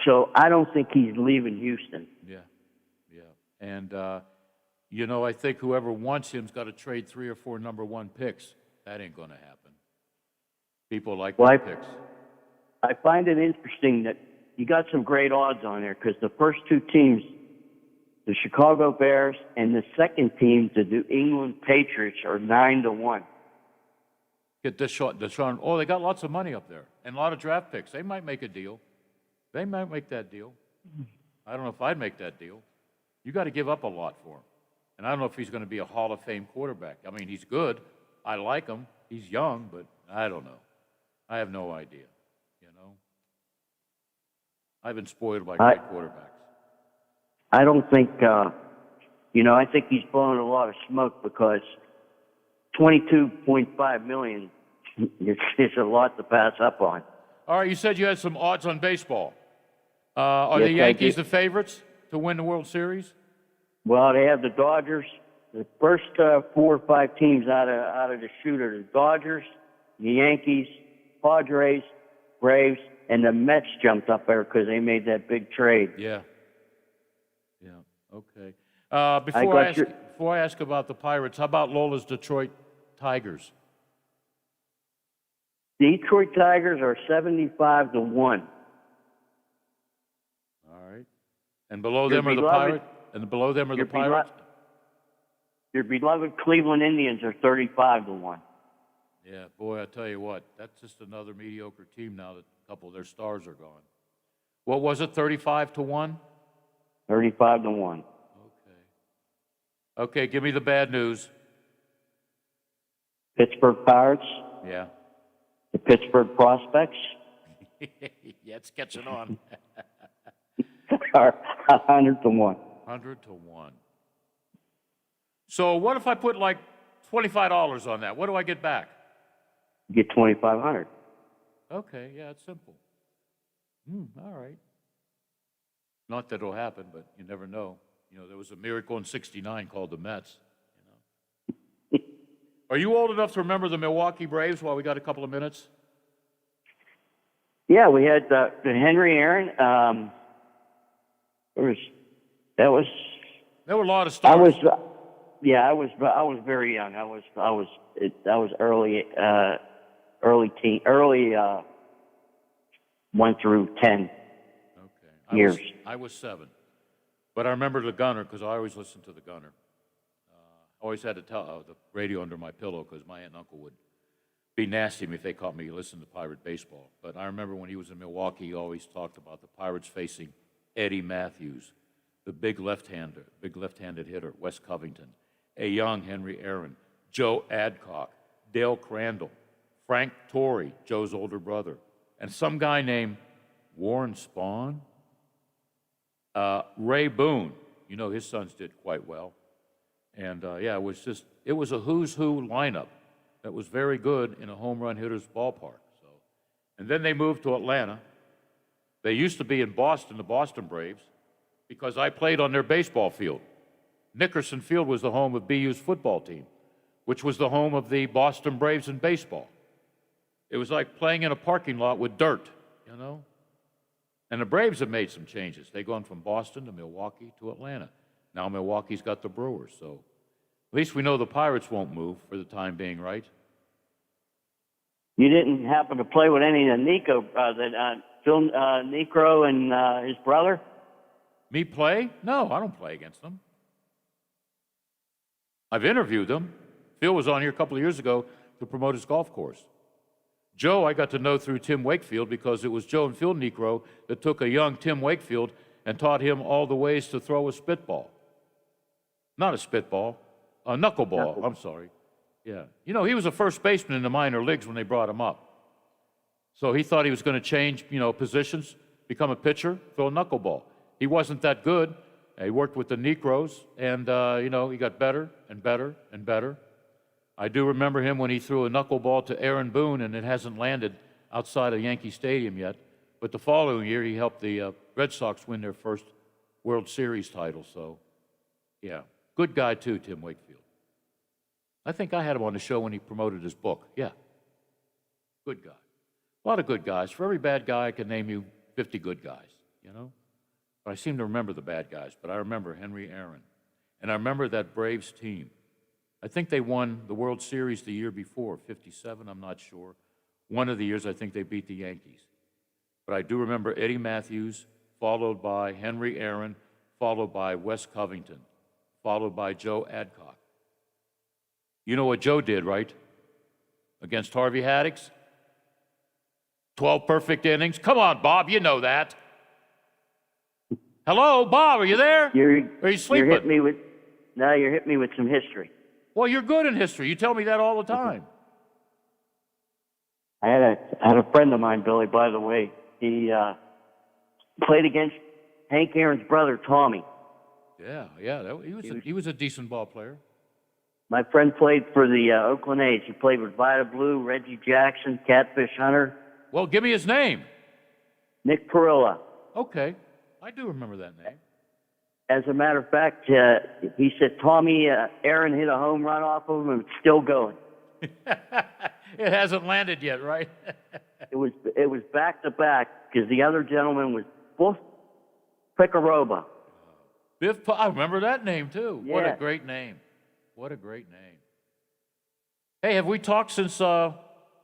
So I don't think he's leaving Houston. Yeah. And, I think whoever wants him's got to trade 3 or 4 number 1 picks. That ain't going to happen. People like Well, their picks. I find it interesting that you got some great odds on there because the first 2 teams, the Chicago Bears and the second team, the New England Patriots, are 9-1. Get Deshaun. Oh, they got lots of money up there and a lot of draft picks. They might make a deal. They might make that deal. I don't know if I'd make that deal. You got to give up a lot for him. And I don't know if he's going to be a Hall of Fame quarterback. I mean, he's good. I like him. He's young, but I don't know. I have no idea. I've been spoiled by great quarterbacks. I don't think, I think he's blowing a lot of smoke because $22.5 million is a lot to pass up on. All right, you said you had some odds on baseball. Are the Yes, Yankees I did. the favorites to win the World Series? Well, they have the Dodgers. The first 4 or 5 teams out of the shoot are the Dodgers, the Yankees, Padres, Braves, and the Mets jumped up there because they made that big trade. Yeah. Okay. Before I ask about the Pirates, how about Lola's Detroit Tigers? Detroit Tigers are 75-1. All right. And below them are the Pirates? And below them are the Pirates? Your beloved Cleveland Indians are 35-1. Yeah, boy, I tell you what, that's just another mediocre team now that a couple of their stars are gone. What was it, 35-1? 35-1. Okay, give me the bad news. Pittsburgh Pirates, Yeah. the Pittsburgh Prospects Yeah, it's catching on. are 100-1. 100-1. So what if I put like $25 on that? What do I get back? You get $2,500. Okay, yeah, it's simple. All right. Not that it'll happen, but you never know. There was a miracle in '69 called the Mets. Are you old enough to remember the Milwaukee Braves while we got a couple of minutes? Yeah, we had the Henry Aaron. There were a lot of stars. I was very young. I was early 1 through 10 years. I was 7. But I remember the Gunner because I always listened to the Gunner. I always had to tell the radio under my pillow because my aunt and uncle would be nasty if they caught me listening to Pirate baseball. But I remember when he was in Milwaukee, he always talked about the Pirates facing Eddie Matthews, the big left-handed hitter, Wes Covington, a young Henry Aaron, Joe Adcock, Dale Crandall, Frank Torrey, Joe's older brother, and some guy named Warren Spahn, Ray Boone. His sons did quite well. And, it was a who's who lineup. that was very good in a home run hitter's ballpark. So, and then they moved to Atlanta. They used to be in Boston, the Boston Braves, because I played on their baseball field. Nickerson Field was the home of BU's football team, which was the home of the Boston Braves in baseball. It was like playing in a parking lot with dirt, you know? And the Braves have made some changes. They've gone from Boston to Milwaukee to Atlanta. Now Milwaukee's got the Brewers, so at least we know the Pirates won't move for the time being, right? You didn't happen to play with any of Phil Necro and his brother? Me play? No, I don't play against them. I've interviewed them. Phil was on here a couple of years ago to promote his golf course. Joe, I got to know through Tim Wakefield because it was Joe and Phil Necro that took a young Tim Wakefield and taught him all the ways to throw a spitball. Not a spitball, a knuckleball, I'm sorry. Yeah. You know, he was a first baseman in the minor leagues when they brought him up. So he thought he was going to change, positions, become a pitcher, throw a knuckleball. He wasn't that good. He worked with the Necros, and, he got better and better and better. I do remember him when he threw a knuckleball to Aaron Boone, and it hasn't landed outside of Yankee Stadium yet. But the following year, he helped the Red Sox win their first World Series title. So, yeah, good guy, too, Tim Wakefield. I think I had him on the show when he promoted his book. Yeah, good guy. A lot of good guys. For every bad guy, I can name you 50 good guys, But I seem to remember the bad guys. But I remember Henry Aaron. And I remember that Braves team. I think they won the World Series the year before, 57, I'm not sure. One of the years, I think they beat the Yankees. But I do remember Eddie Matthews, followed by Henry Aaron, followed by Wes Covington, followed by Joe Adcock. You know what Joe did, right? Against Harvey Haddix? 12 perfect innings. Come on, Bob, you know that. Hello, Bob, are you there? Are you sleeping? You're hitting me with some history. Well, you're good in history. You tell me that all the time. I had a friend of mine, Billy, by the way. He played against Hank Aaron's brother, Tommy. Yeah, he was a decent ball player. My friend played for the Oakland A's. He played with Vida Blue, Reggie Jackson, Catfish Hunter. Well, give me his name. Nick Perilla. Okay, I do remember that name. As a matter of fact, he said Tommy Aaron hit a home run off of him and it's still going. It hasn't landed yet, right? It was back to back because the other gentleman was Biff Picaroba. I remember that name too. Yeah. What a great name. What a great name. Hey, have we talked since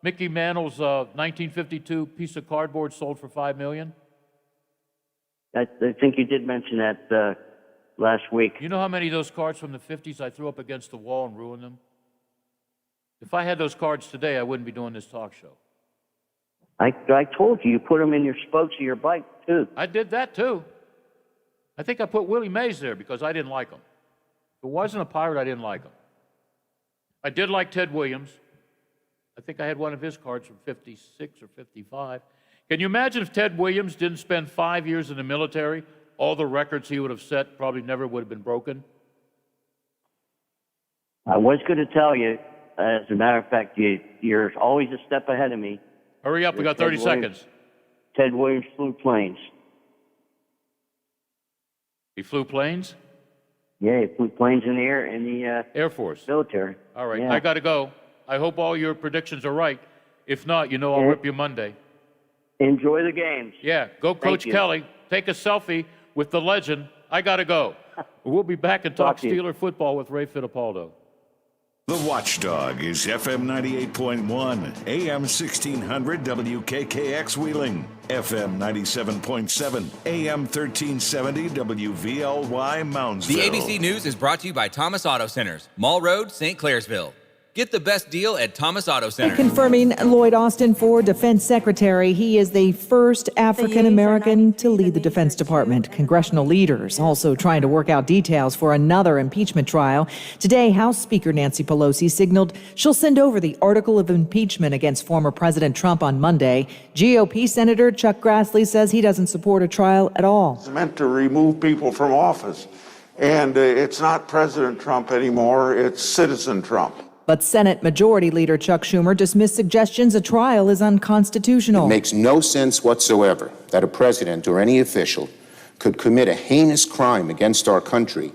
Mickey Mantle's 1952 piece of cardboard sold for $5 million? I think you did mention that last week. You know how many of those cards from the 50s I threw up against the wall and ruined them? If I had those cards today, I wouldn't be doing this talk show. I told you put them in your spokes of your bike, too. I did that, too. I think I put Willie Mays there because I didn't like him. If it wasn't a Pirate, I didn't like him. I did like Ted Williams. I think I had one of his cards from 56 or 55. Can you imagine if Ted Williams didn't spend 5 years in the military? All the records he would have set probably never would have been broken. I was going to tell you, as a matter of fact, you're always a step ahead of me. Hurry up, we got 30 seconds. Ted Williams flew planes. He flew planes? Yeah, he flew planes in the air in the Air Force. Military. All right, yeah. I got to go. I hope all your predictions are right. If not, I'll rip you Monday. Enjoy the games. Yeah, go Coach Kelly. Take a selfie with the legend. I got to go. We'll be back and talk Steeler football with Ray Fittipaldo. The Watchdog is FM 98.1, AM 1600 WKKX Wheeling, FM 97.7, AM 1370 WVLY Moundsville. The ABC News is brought to you by Thomas Auto Centers, Mall Road, St. Clairsville. Get the best deal at Thomas Auto Center. Confirming Lloyd Austin for Defense Secretary. He is the first African American to lead the Defense Department. Congressional leaders also trying to work out details for another impeachment trial. Today, House Speaker Nancy Pelosi signaled she'll send over the article of impeachment against former President Trump on Monday. GOP Senator Chuck Grassley says he doesn't support a trial at all. It's meant to remove people from office. And it's not President Trump anymore, it's Citizen Trump. But Senate Majority Leader Chuck Schumer dismissed suggestions a trial is unconstitutional. It makes no sense whatsoever that a president or any official could commit a heinous crime against our country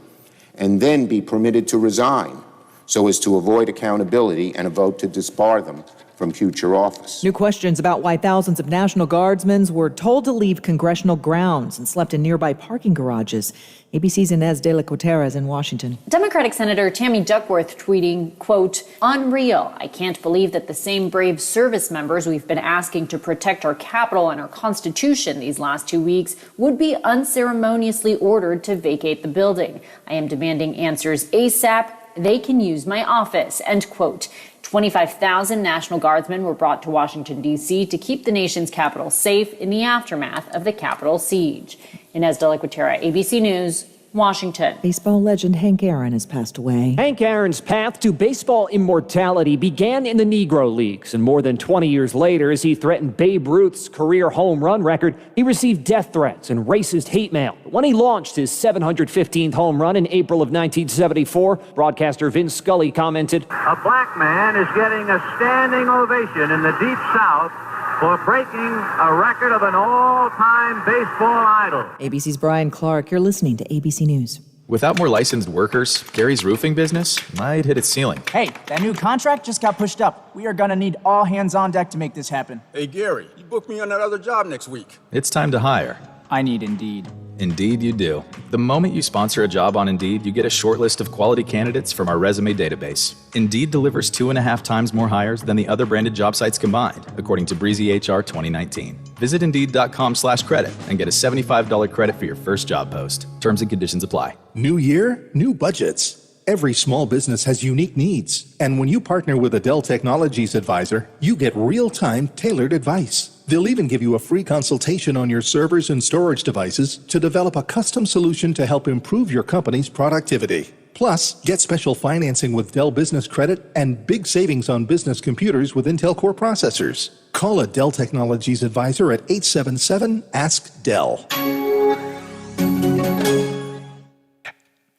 and then be permitted to resign so as to avoid accountability and a vote to disbar them from future office. New questions about why thousands of National Guardsmen were told to leave congressional grounds and slept in nearby parking garages. ABC's Inez de la Cuetara is in Washington. Democratic Senator Tammy Duckworth tweeting, quote, "Unreal. I can't believe that the same brave service members we've been asking to protect our Capitol and our Constitution these last 2 weeks would be unceremoniously ordered to vacate the building. I am demanding answers ASAP. They can use my office," end quote. 25,000 National Guardsmen were brought to Washington, D.C. to keep the nation's capital safe in the aftermath of the Capitol siege. Inez de la Cuetara, ABC News, Washington. Baseball legend Hank Aaron has passed away. Hank Aaron's path to baseball immortality began in the Negro Leagues, and more than 20 years later, as he threatened Babe Ruth's career home run record, he received death threats and racist hate mail. When he launched his 715th home run in April of 1974, broadcaster Vince Scully commented, "A black man is getting a standing ovation in the Deep South for breaking a record of an all-time baseball idol." ABC's Brian Clark, you're listening to ABC News. Without more licensed workers, Gary's roofing business might hit its ceiling. Hey, that new contract just got pushed up. We are gonna need all hands on deck to make this happen. Hey, Gary, you booked me on that other job next week. It's time to hire. I need Indeed. Indeed you do. The moment you sponsor a job on Indeed, you get a short list of quality candidates from our resume database. Indeed delivers 2.5 times more hires than the other branded job sites combined, according to Breezy HR 2019. Visit Indeed.com/credit and get a $75 credit for your first job post. Terms and conditions apply. New year, new budgets. Every small business has unique needs. And when you partner with a Dell Technologies advisor, you get real-time tailored advice. They'll even give you a free consultation on your servers and storage devices to develop a custom solution to help improve your company's productivity. Plus, get special financing with Dell Business Credit and big savings on business computers with Intel Core processors. Call a Dell Technologies advisor at 877-ASK-DELL.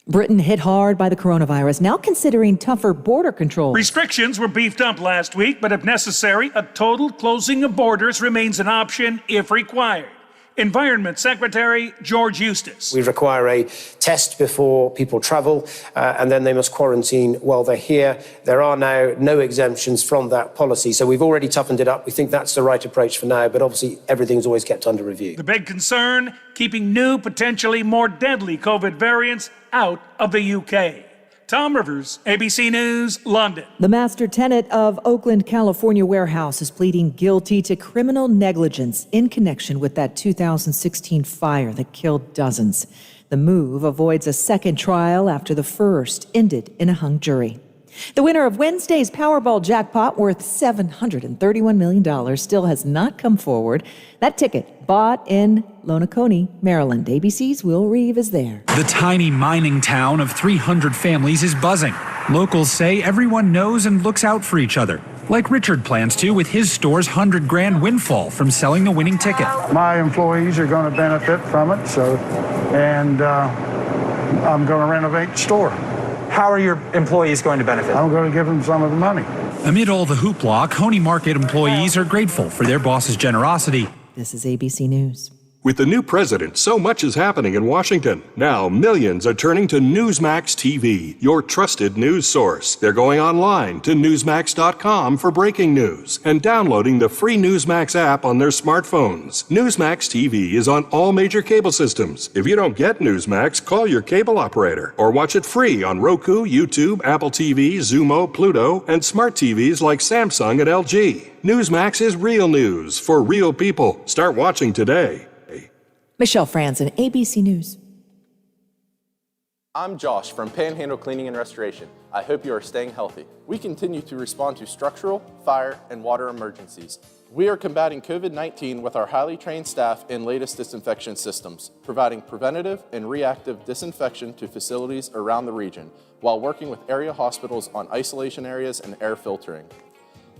Britain hit hard by the coronavirus, now considering tougher border controls. Restrictions were beefed up last week, but if necessary, a total closing of borders remains an option if required. Environment Secretary George Eustice. We require a test before people travel, and then they must quarantine while they're here. There are now no exemptions from that policy, so we've already toughened it up. We think that's the right approach for now, but obviously everything's always kept under review. The big concern, keeping new, potentially more deadly COVID variants out of the UK. Tom Rivers, ABC News, London. The master tenant of Oakland, California warehouse is pleading guilty to criminal negligence in connection with that 2016 fire that killed dozens. The move avoids a second trial after the first ended in a hung jury. The winner of Wednesday's Powerball jackpot, worth $731 million, still has not come forward. That ticket, bought in Lonacone, Maryland. ABC's Will Reeve is there. The tiny mining town of 300 families is buzzing. Locals say everyone knows and looks out for each other, like Richard plans to with his store's $100,000 windfall from selling the winning ticket. My employees are going to benefit from it, and I'm going to renovate the store. How are your employees going to benefit? I'm going to give them some of the money. Amid all the hoopla, Coney Market employees are grateful for their boss's generosity. This is ABC News. With the new president, so much is happening in Washington. Now, millions are turning to Newsmax TV, your trusted news source. They're going online to Newsmax.com for breaking news and downloading the free Newsmax app on their smartphones. Newsmax TV is on all major cable systems. If you don't get Newsmax, call your cable operator or watch it free on Roku, YouTube, Apple TV, Xumo, Pluto, and smart TVs like Samsung and LG. Newsmax is real news for real people. Start watching today. Michelle Franzen, ABC News. I'm Josh from Panhandle Cleaning and Restoration. I hope you are staying healthy. We continue to respond to structural, fire, and water emergencies. We are combating COVID-19 with our highly trained staff and latest disinfection systems, providing preventative and reactive disinfection to facilities around the region, while working with area hospitals on isolation areas and air filtering.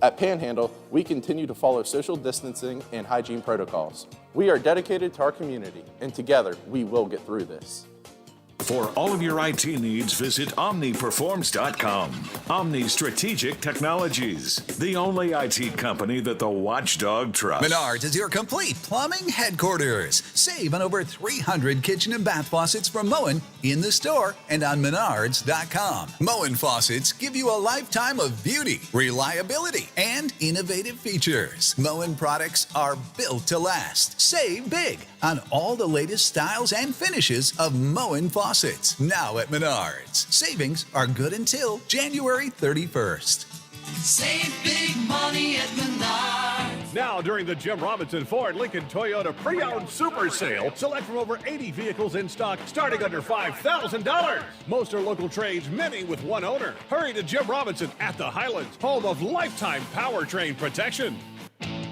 At Panhandle, we continue to follow social distancing and hygiene protocols. We are dedicated to our community, and together, we will get through this. For all of your IT needs, visit OmniPerforms.com. Omni Strategic Technologies, the only IT company that the watchdog trusts. Menards is your complete plumbing headquarters. Save on over 300 kitchen and bath faucets from Moen in the store and on Menards.com. Moen faucets give you a lifetime of beauty, reliability, and innovative features. Moen products are built to last. Save big on all the latest styles and finishes of Moen faucets. Now at Menards. Savings are good until January 31st. Save big money at Menards. Now, during the Jim Robinson Ford Lincoln Toyota Pre-Owned Super Sale, select from over 80 vehicles in stock starting under $5,000. Most are local trades, many with one owner. Hurry to Jim Robinson at the Highlands, home of lifetime powertrain protection.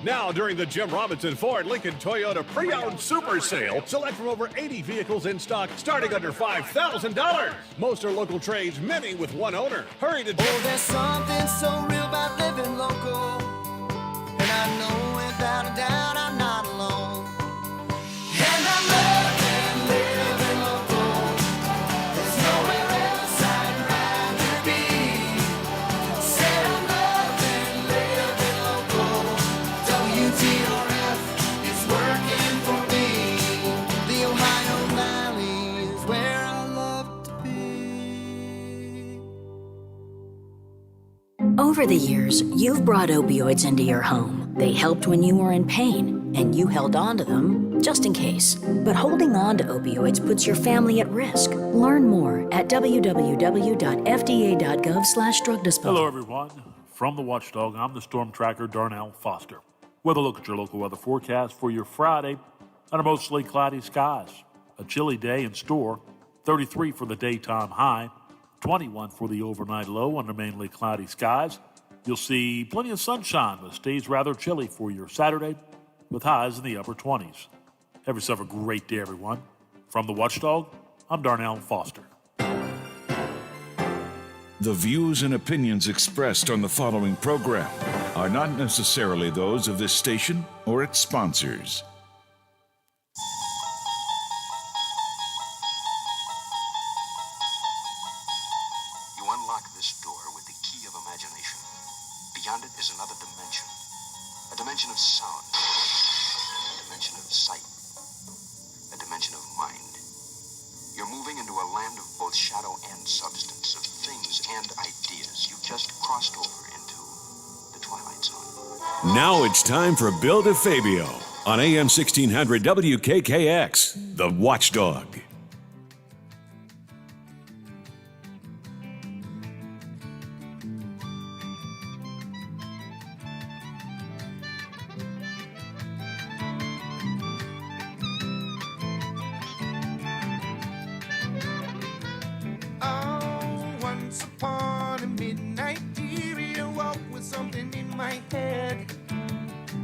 Now, during the Jim Robinson Ford Lincoln Toyota Pre-Owned Super Sale, select from over 80 vehicles in stock starting under $5,000. Most are local trades, many with one owner. Hurry to... Oh, there's something so real about living local. And I know without a doubt I'm not alone. And I love living local. There's nowhere else I'd rather be. Said I'm loving living local. WTRF is working for me. The Ohio Valley is where I love to be. Over the years, you've brought opioids into your home. They helped when you were in pain, and you held on to them just in case. But holding on to opioids puts your family at risk. Learn more at www.fda.gov/drug disposal. Hello, everyone. From the Watchdog, I'm the storm tracker, Darnell Foster. With a look at your local weather forecast for your Friday under mostly cloudy skies. A chilly day in store, 33 for the daytime high, 21 for the overnight low under mainly cloudy skies. You'll see plenty of sunshine, but stays rather chilly for your Saturday with highs in the upper 20s. Have yourself a great day, everyone. From the Watchdog, I'm Darnell Foster. The views and opinions expressed on the following program are not necessarily those of this station or its sponsors. You unlock this door with the key of imagination. Beyond it is another dimension. A dimension of sound. A dimension of sight. A dimension of mind. You're moving into a land of both shadow and substance, of things and ideas. You just crossed over into the Twilight Zone. Now it's time for Bill DeFabio on AM 1600 WKKX, The Watchdog. Once upon a midnight dear, I woke with something in my head.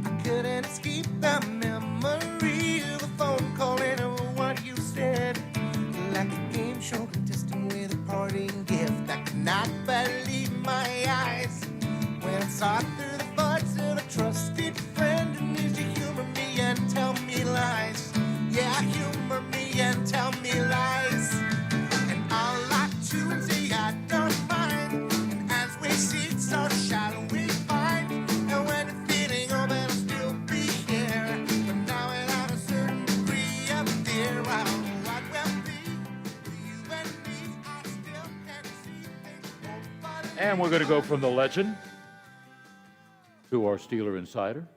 I couldn't escape the memory of a phone call and of what you said. Like a game show contestant with a parting gift. I could not believe my eyes when I saw through the thoughts of a trusted friend who needs to humor me and tell me lies. Yeah, humor me and tell me lies. And I'll lie to and say I don't mind. And as we seek, so shall we find. And when the feeling of it will still be here, but now without a certain degree of fear, I don't know what will be. You and me, I still can't see things. And we're going to go from the legend to our Steeler insider,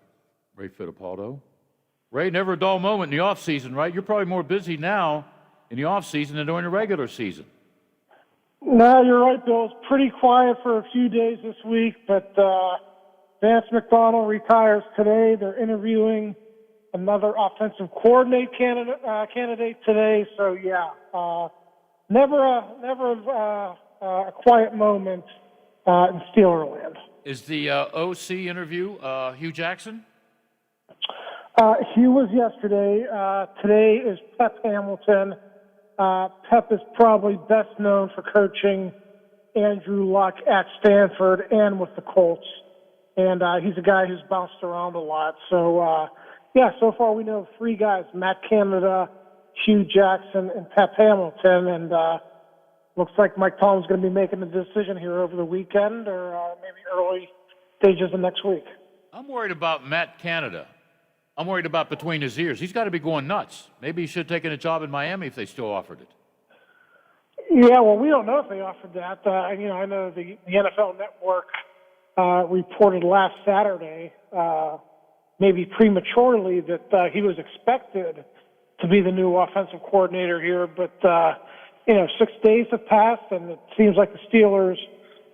Ray Fittipaldo. Ray, never a dull moment in the offseason, right? You're probably more busy now in the offseason than during the regular season. No, you're right, Bill. It's pretty quiet for a few days this week, but Vance McDonald retires today. They're interviewing another offensive coordinator candidate today. So, yeah, never a quiet moment in Steelerland. Is the OC interview Hugh Jackson? He was yesterday. Today is Pep Hamilton. Pep is probably best known for coaching Andrew Luck at Stanford and with the Colts. And he's a guy who's bounced around a lot. So, yeah, so far we know 3 guys, Matt Canada, Hugh Jackson and Pep Hamilton, and looks like Mike Tomlin's going to be making a decision here over the weekend or maybe early stages of next week. I'm worried about Matt Canada. I'm worried about between his ears. He's got to be going nuts. Maybe he should have taken a job in Miami if they still offered it. Yeah, well, we don't know if they offered that. I know the NFL Network reported last Saturday, maybe prematurely, that he was expected to be the new offensive coordinator here. But, 6 days have passed, and it seems like the Steelers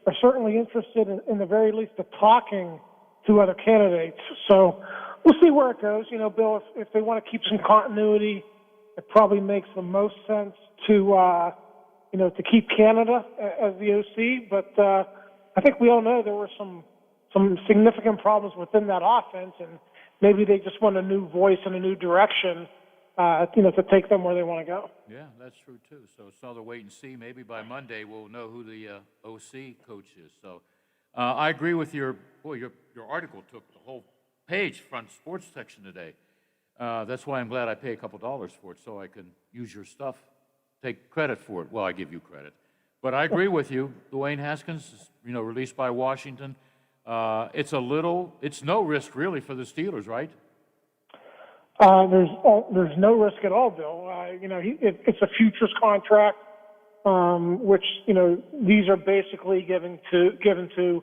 are certainly interested in the very least of talking to other candidates. So we'll see where it goes. Bill, if they want to keep some continuity, it probably makes the most sense to keep Canada as the OC. But I think we all know there were some significant problems within that offense, and maybe they just want a new voice and a new direction, to take them where they want to go. Yeah, that's true too. So it's another wait and see. Maybe by Monday we'll know who the OC coach is. So I agree with your article took the whole page, front sports section today. That's why I'm glad I pay a couple dollars for it, so I can use your stuff, take credit for it. Well, I give you credit. But I agree with you. Dwayne Haskins is, released by Washington. It's no risk really for the Steelers, right? There's no risk at all, Bill. It's a futures contract, which these are basically given to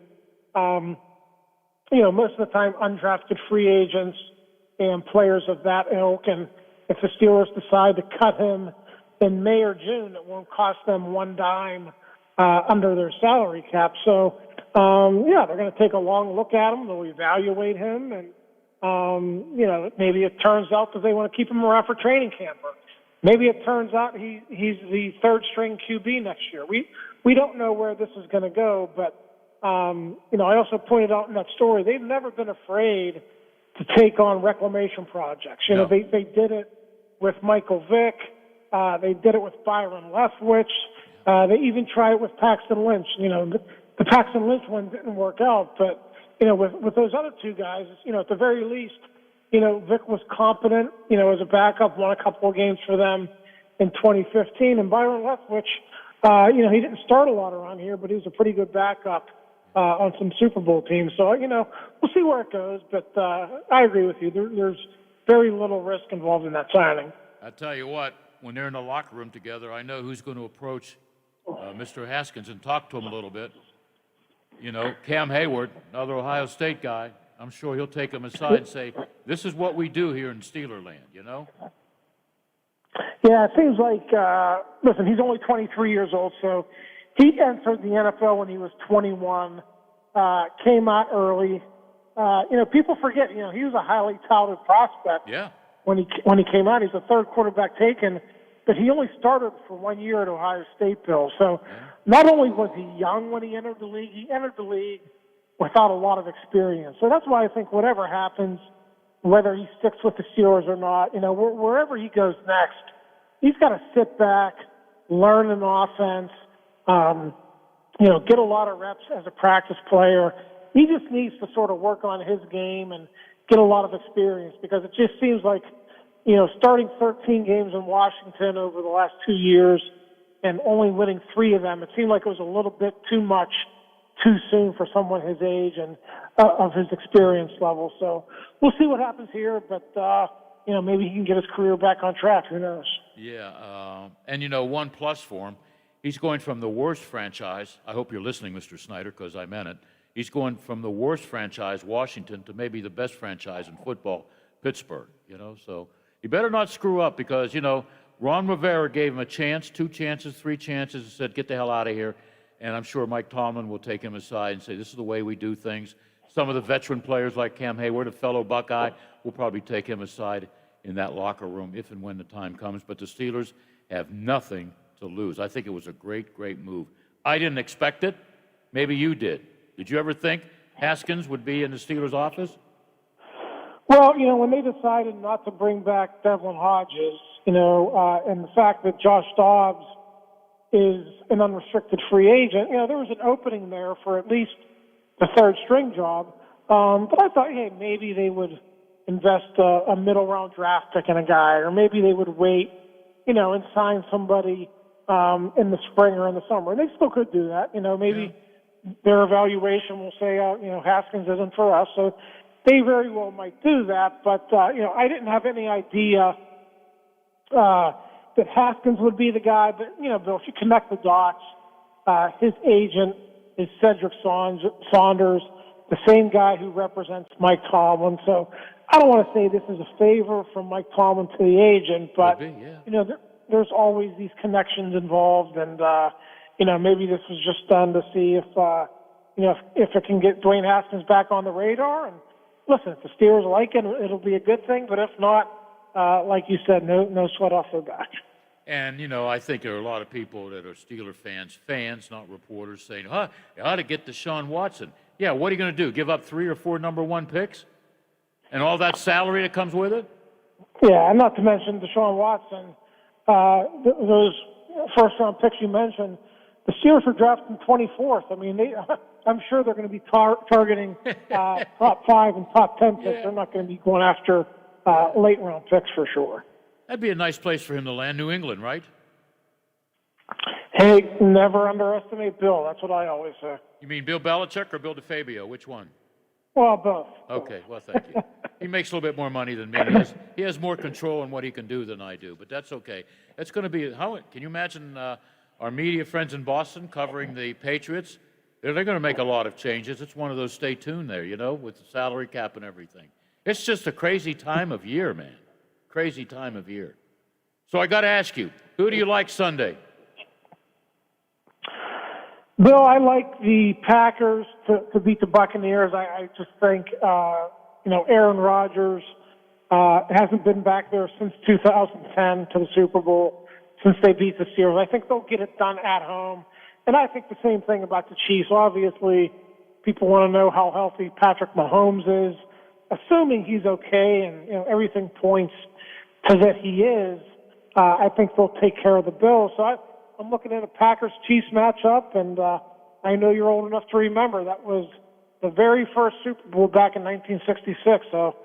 most of the time undrafted free agents and players of that ilk. And if the Steelers decide to cut him in May or June, it won't cost them one dime under their salary cap. So they're going to take a long look at him. They'll evaluate him, and maybe it turns out that they want to keep him around for training camp, or maybe it turns out he's the third string QB next year. We don't know where this is going to go, but I also pointed out in that story they've never been afraid to take on reclamation projects. They did it with Michael Vick. They did it with Byron Leftwich. They even tried it with Paxton Lynch. The Paxton Lynch one didn't work out, but with those other two guys, at the very least, Vic was competent, as a backup, won a couple of games for them in 2015. And Byron Leftwich, he didn't start a lot around here, but he was a pretty good backup on some Super Bowl teams. So, we'll see where it goes. But I agree with you. There's very little risk involved in that signing. I tell you what, when they're in the locker room together, I know who's going to approach Mr. Haskins and talk to him a little bit. Cam Hayward, another Ohio State guy, I'm sure he'll take him aside and say, this is what we do here in Steelerland, Yeah, it seems like, listen, he's only 23 years old, so he entered the NFL when he was 21, came out early. People forget, he was a highly touted prospect. Yeah. When he came out. He's the third quarterback taken, but he only started for 1 year at Ohio State, Bill. So not only was he young when he entered the league without a lot of experience. So that's why I think whatever happens, whether he sticks with the Steelers or not, wherever he goes next, he's got to sit back, learn an offense, get a lot of reps as a practice player. He just needs to sort of work on his game and get a lot of experience, because it just seems like, starting 13 games in Washington over the last 2 years and only winning 3 of them, it seemed like it was a little bit too much too soon for someone his age and of his experience level. So we'll see what happens here, but, maybe he can get his career back on track. Who knows? Yeah, and one plus for him, he's going from the worst franchise. I hope you're listening, Mr. Snyder, because I meant it. He's going from the worst franchise, Washington, to maybe the best franchise in football, Pittsburgh, So he better not screw up, because, Ron Rivera gave him a chance, 2 chances, 3 chances, and said, get the hell out of here. And I'm sure Mike Tomlin will take him aside and say, this is the way we do things. Some of the veteran players like Cam Hayward, a fellow Buckeye, will probably take him aside in that locker room if and when the time comes. But the Steelers have nothing to lose. I think it was a great, great move. I didn't expect it. Maybe you did. Did you ever think Haskins would be in the Steelers' office? Well, when they decided not to bring back Devlin Hodges, and the fact that Josh Dobbs is an unrestricted free agent, there was an opening there for at least the third string job. But I thought, hey, maybe they would invest a middle round draft pick in a guy, or maybe they would wait and sign somebody in the spring or in the summer. And they still could do that. Maybe their evaluation will say, Haskins isn't for us. So they very well might do that. But, I didn't have any idea that Haskins would be the guy. But, Bill, if you connect the dots, his agent is Cedric Saunders, the same guy who represents Mike Tomlin. So I don't want to say this is a favor from Mike Tomlin to the agent, but, there's always these connections involved. And, maybe this was just done to see if it can get Dwayne Haskins back on the radar. And listen, if the Steelers like it, it'll be a good thing. But if not, like you said, no sweat off their back. And, I think there are a lot of people that are Steeler fans, not reporters, saying, you ought to get Deshaun Watson. Yeah, what are you going to do, give up 3 or 4 number 1 picks? And all that salary that comes with it? Yeah, and not to mention Deshaun Watson, those first-round picks you mentioned, the Steelers are drafting 24th. I mean, I'm sure they're going to be targeting top 5 and top 10 picks. They're not going to be going after late-round picks for sure. That'd be a nice place for him to land, New England, right? Hey, never underestimate Bill. That's what I always say. You mean Bill Belichick or Bill DeFabio? Which one? Well, both. Okay, well, thank you. He makes a little bit more money than me. He has more control on what he can do than I do, but that's okay. It's going to be can you imagine our media friends in Boston covering the Patriots? They're going to make a lot of changes. It's one of those stay tuned there, with the salary cap and everything. It's just a crazy time of year, man. Crazy time of year. So I got to ask you, who do you like Sunday? Bill, I like the Packers to beat the Buccaneers. I just think, Aaron Rodgers hasn't been back there since 2010 to the Super Bowl, since they beat the Steelers. I think they'll get it done at home. And I think the same thing about the Chiefs. Obviously, people want to know how healthy Patrick Mahomes is. Assuming he's okay and everything points to that he is, I think they'll take care of the Bills. So I'm looking at a Packers-Chiefs matchup, and I know you're old enough to remember that was the very first Super Bowl back in 1966. So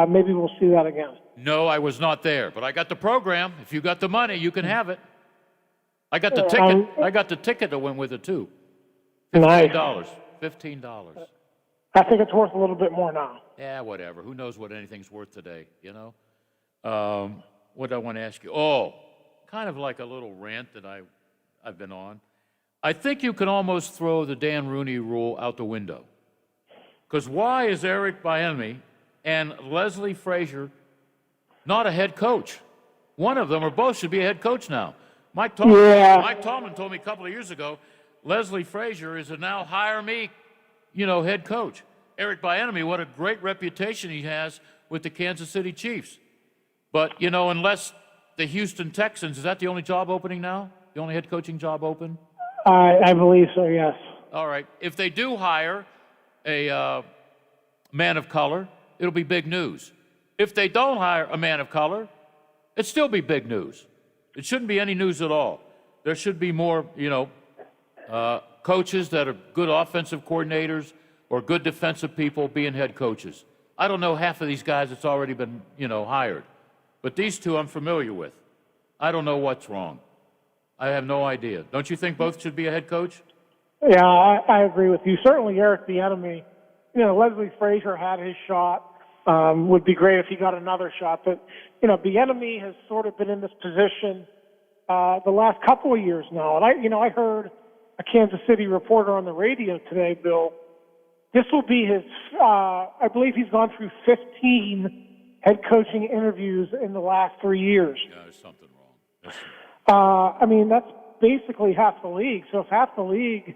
maybe we'll see that again. No, I was not there, but I got the program. If you got the money, you can have it. I got the ticket. I got the ticket that went with it too. $15. $15. I think it's worth a little bit more now. Yeah, whatever. Who knows what anything's worth today, What do I want to ask you? Oh, kind of like a little rant that I've been on. I think you can almost throw the Dan Rooney rule out the window. Because why is Eric Bieniemy and Leslie Frazier not a head coach? One of them or both should be a head coach now. Mike Tomlin told me a couple of years ago, Leslie Frazier is a now hire me, head coach. Eric Bieniemy, what a great reputation he has with the Kansas City Chiefs. But, unless the Houston Texans, is that the only job opening now? The only head coaching job open? I believe so, yes. All right. If they do hire a man of color, it'll be big news. If they don't hire a man of color, it'll still be big news. It shouldn't be any news at all. There should be more, coaches that are good offensive coordinators or good defensive people being head coaches. I don't know half of these guys that's already been, hired. But these two I'm familiar with. I don't know what's wrong. I have no idea. Don't you think both should be a head coach? Yeah, I agree with you. Certainly Eric Bieniemy. Leslie Frazier had his shot. Would be great if he got another shot. But, Bieniemy has sort of been in this position the last couple of years now. And I heard a Kansas City reporter on the radio today, Bill. This will be his, I believe he's gone through 15 head coaching interviews in the last 3 years. Yeah, there's something wrong. That's basically half the league. So if half the league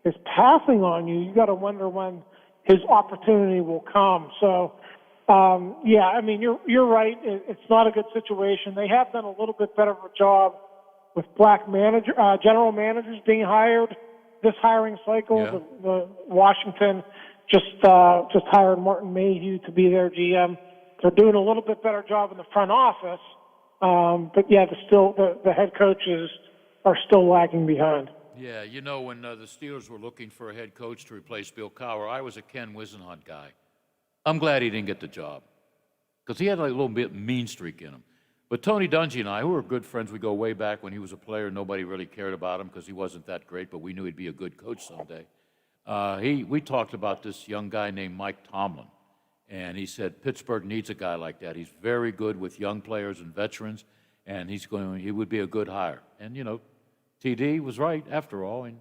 is passing on you, you got to wonder when his opportunity will come. So, you're right. It's not a good situation. They have done a little bit better of a job with black general managers being hired this hiring cycle. Yeah. The Washington just hired Martin Mayhew to be their GM. They're doing a little bit better job in the front office, but the head coaches are still lagging behind. Yeah, when the Steelers were looking for a head coach to replace Bill Cowher, I was a Ken Wisenhunt guy. I'm glad he didn't get the job because he had a little bit mean streak in him. But Tony Dungy and I, who were good friends, we go way back when he was a player. Nobody really cared about him because he wasn't that great, but we knew he'd be a good coach someday. We talked about this young guy named Mike Tomlin, and he said Pittsburgh needs a guy like that. He's very good with young players and veterans, and he would be a good hire. And, you know, TD was right after all, and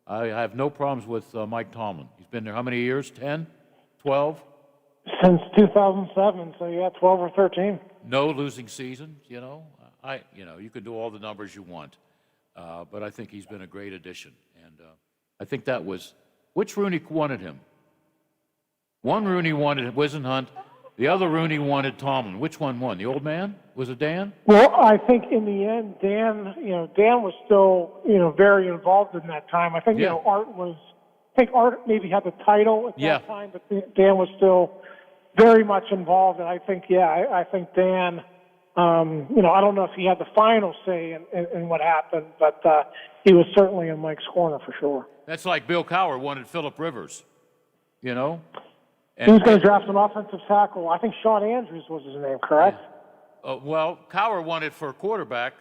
I have no problems with Mike Tomlin. He's been there how many years? 10? 12? Since 2007, so yeah, 12 or 13. No losing season, you know. You can do all the numbers you want, but I think he's been a great addition. And I think that was, which Rooney wanted him? One Rooney wanted Wisenhunt, the other Rooney wanted Tomlin. Which one won? The old man? Was it Dan? Well, I think in the end, Dan was still, very involved in that time. I think, Art maybe had the title at that time, but Dan was still very much involved. And I think, I think Dan, I don't know if he had the final say in what happened, but he was certainly in Mike's corner for sure. That's like Bill Cowher wanted Phillip Rivers, you know? He was going to draft an offensive tackle. I think Sean Andrews was his name, correct? Well, Cowher wanted for a quarterback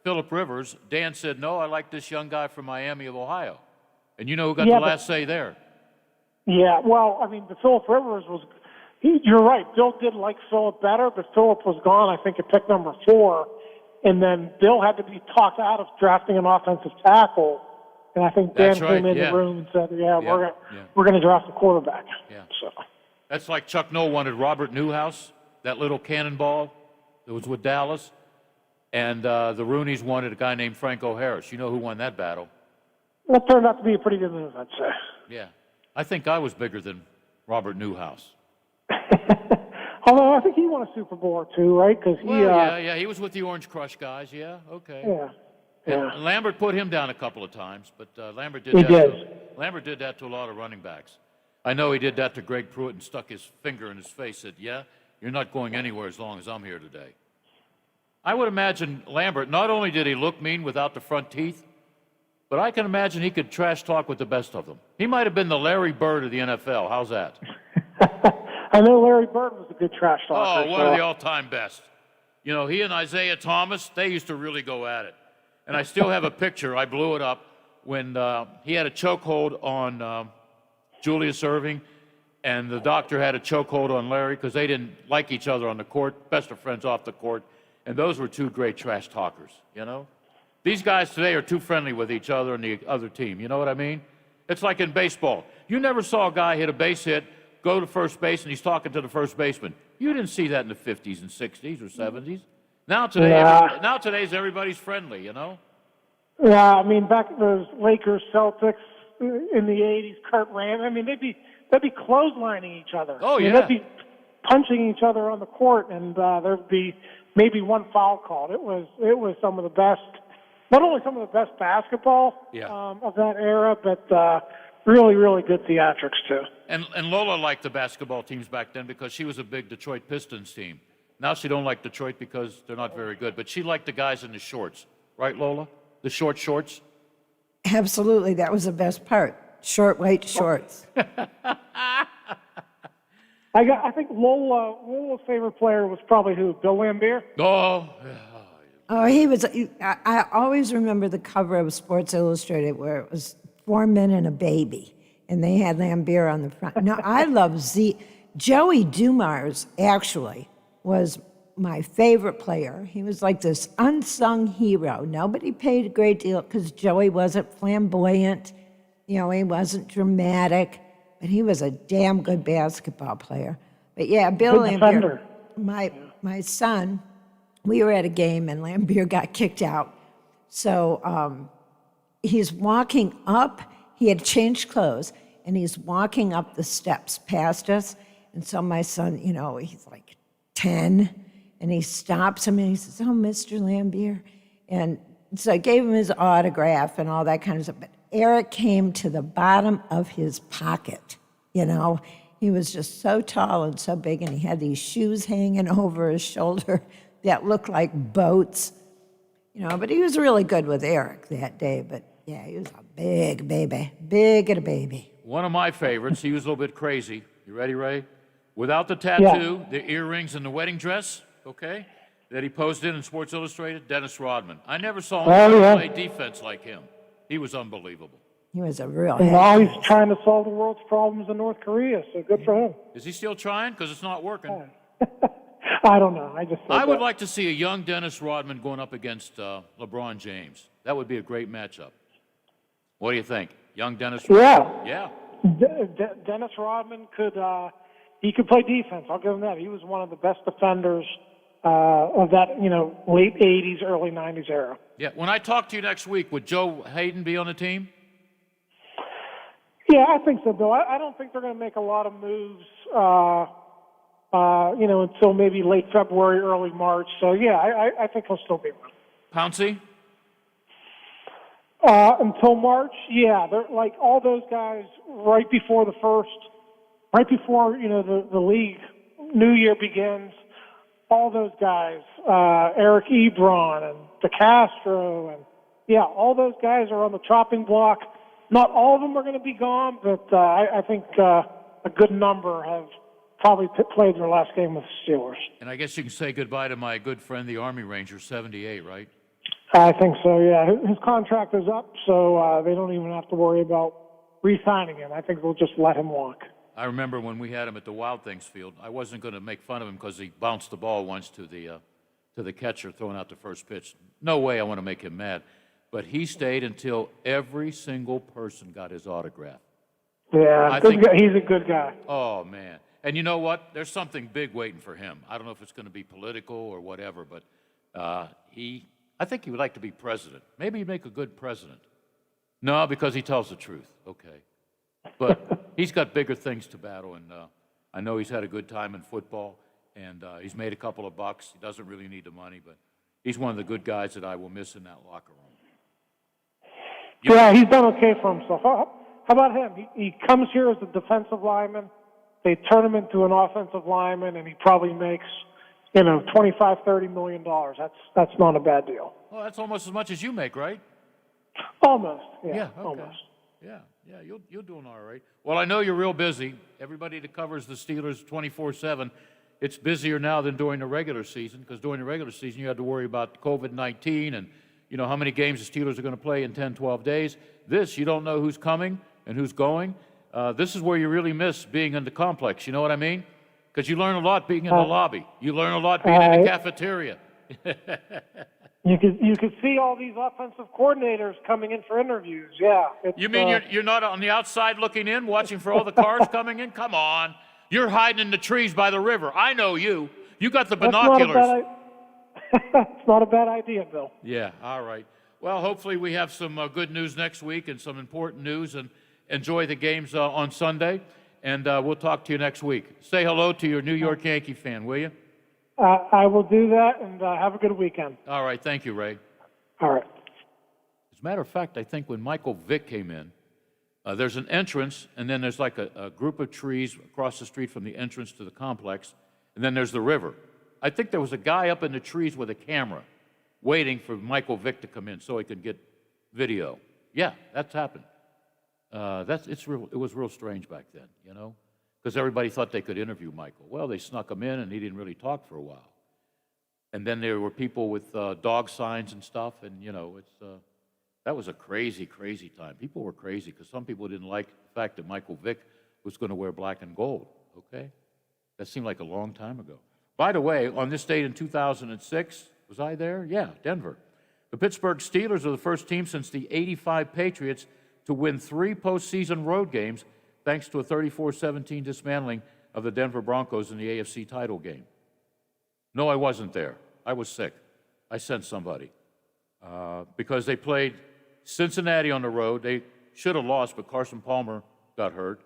Phillip Rivers. Dan said, no, I like this young guy from Miami of Ohio. And you know who got the last say there? Yeah, well, I mean, the Phillip Rivers was you're right. Bill did like Phillip better, but Phillip was gone, I think, at pick number 4. And then Bill had to be talked out of drafting an offensive tackle. And I think Dan came in the room and said, we're going to draft a quarterback. Yeah. So. That's like Chuck Noll wanted Robert Newhouse, that little cannonball that was with Dallas. And the Rooneys wanted a guy named Franco Harris. You know who won that battle? That turned out to be a pretty good move, I'd say. Yeah. I think I was bigger than Robert Newhouse. Although I think he won a Super Bowl or two, right? Because he was with the Orange Crush guys. Yeah, okay. Yeah. And Lambert put him down a couple of times, but Lambert did Lambert did that to a lot of running backs. I know he did that to Greg Pruitt and stuck his finger in his face, said, yeah, you're not going anywhere as long as I'm here today. I would imagine Lambert, not only did he look mean without the front teeth, but I can imagine he could trash talk with the best of them. He might have been the Larry Bird of the NFL. How's that? I know Larry Bird was a good trash talker. Oh, one of the all-time best. You know, he and Isaiah Thomas, they used to really go at it. And I still have a picture. I blew it up when he had a chokehold on Julius Erving, and the doctor had a chokehold on Larry because they didn't like each other on the court, best of friends off the court. And those were two great trash talkers, you know? These guys today are too friendly with each other and the other team. You know what I mean? It's like in baseball. You never saw a guy hit a base hit, go to first base, and he's talking to the first baseman. You didn't see that in the 50s and 60s or 70s. Now today's everybody's friendly, you know? Yeah, I mean, back those Lakers, Celtics in the 80s, Kurt Rambis, I mean, they'd be clotheslining each other. Oh, yeah. They'd be punching each other on the court, and there'd be maybe one foul called. It was some of the best, not only some of the best basketball of that era, but really, really good theatrics, too. And Lola liked the basketball teams back then because she was a big Detroit Pistons team. Now she don't like Detroit because they're not very good, but she liked the guys in the shorts. Right, Lola? The short shorts? Absolutely. That was the best part. Short white shorts. I think Lola's favorite player was probably who? Bill Laimbeer? Oh, he was. I always remember the cover of Sports Illustrated where it was 4 men and a baby, and they had Laimbeer on the front. No, I love Joey Dumars, actually, was my favorite player. He was like this unsung hero. Nobody paid a great deal because Joey wasn't flamboyant. You know, he wasn't dramatic, but he was a damn good basketball player. But yeah, Bill Laimbeer, my son, we were at a game and Laimbeer got kicked out. So he's walking up, he had changed clothes, and he's walking up the steps past us. And so my son, you know, he's like 10, and he stops him and he says, oh, Mr. Laimbeer. And so I gave him his autograph and all that kind of stuff. But Eric came to the bottom of his pocket, you know. He was just so tall and so big, and he had these shoes hanging over his shoulder that looked like boats, you know. But he was really good with Eric that day. But, yeah, he was a big baby, big and a baby. One of my favorites, he was a little bit crazy. You ready, Ray? Without the tattoo, the earrings, and the wedding dress, okay? that he posted in Sports Illustrated? Dennis Rodman. I never saw him play defense like him. He was unbelievable. He was a real. And now he's trying to solve the world's problems in North Korea, so good for him. Is he still trying? Because it's not working. I don't know. I would like to see a young Dennis Rodman going up against LeBron James. That would be a great matchup. What do you think? Young Dennis Rodman? Yeah. Dennis Rodman could play defense. I'll give him that. He was one of the best defenders of that, late 80s, early 90s era. Yeah. When I talk to you next week, would Joe Hayden be on the team? Yeah, I think so, Bill. I don't think they're going to make a lot of moves, until maybe late February, early March. So, yeah, I think he'll still be around. Pouncey? Until March, yeah. They're like all those guys right before the league new year begins. All those guys, Eric Ebron and DeCastro, and all those guys are on the chopping block. Not all of them are going to be gone, but I think a good number have probably played their last game with the Steelers. And I guess you can say goodbye to my good friend, the Army Ranger, 78, right? I think so, yeah. His contract is up, so they don't even have to worry about re-signing him. I think they'll just let him walk. I remember when we had him at the Wild Things field, I wasn't going to make fun of him because he bounced the ball once to the catcher throwing out the first pitch. No way I want to make him mad. But he stayed until every single person got his autograph. Yeah, he's a good guy. Oh, man. And you know what? There's something big waiting for him. I don't know if it's going to be political or whatever, but I think he would like to be president. Maybe he'd make a good president. No, because he tells the truth. Okay. But he's got bigger things to battle, and I know he's had a good time in football, and he's made a couple of bucks. He doesn't really need the money, but he's one of the good guys that I will miss in that locker room. Yeah, he's done okay for himself. How about him? He comes here as a defensive lineman. They turn him into an offensive lineman, and he probably makes, $25, $30 million. That's not a bad deal. Well, that's almost as much as you make, right? Almost. Yeah. Okay. Almost. Yeah. You're doing all right. Well, I know you're real busy. Everybody that covers the Steelers 24/7, it's busier now than during the regular season, because during the regular season you had to worry about COVID-19 and how many games the Steelers are going to play in 10, 12 days. This, you don't know who's coming and who's going. This is where you really miss being in the complex. You know what I mean? Because you learn a lot being in the lobby. You learn a lot being in the cafeteria. You could see all these offensive coordinators coming in for interviews. Yeah. You mean you're not on the outside looking in, watching for all the cars coming in? Come on. You're hiding in the trees by the river. I know you. You got the binoculars. It's not a bad idea, Bill. Yeah, all right. Well, hopefully we have some good news next week and some important news, and enjoy the games on Sunday. And we'll talk to you next week. Say hello to your New York Yankee fan, will you? I will do that, and have a good weekend. All right. Thank you, Ray. All right. As a matter of fact, I think when Michael Vick came in, there's an entrance, and then there's like a group of trees across the street from the entrance to the complex, and then there's the river. I think there was a guy up in the trees with a camera waiting for Michael Vick to come in so he could get video. Yeah, that's happened. It was real strange back then, because everybody thought they could interview Michael. Well, they snuck him in, and he didn't really talk for a while. And then there were people with dog signs and stuff, and that was a crazy, crazy time. People were crazy because some people didn't like the fact that Michael Vick was going to wear black and gold. Okay, that seemed like a long time ago. By the way, on this date in 2006, was I there? Yeah, Denver. The Pittsburgh Steelers are the first team since the '85 Patriots to win 3 postseason road games, thanks to a 34-17 dismantling of the Denver Broncos in the AFC title game. No, I wasn't there. I was sick. I sent somebody. Because they played Cincinnati on the road. They should have lost, but Carson Palmer got hurt.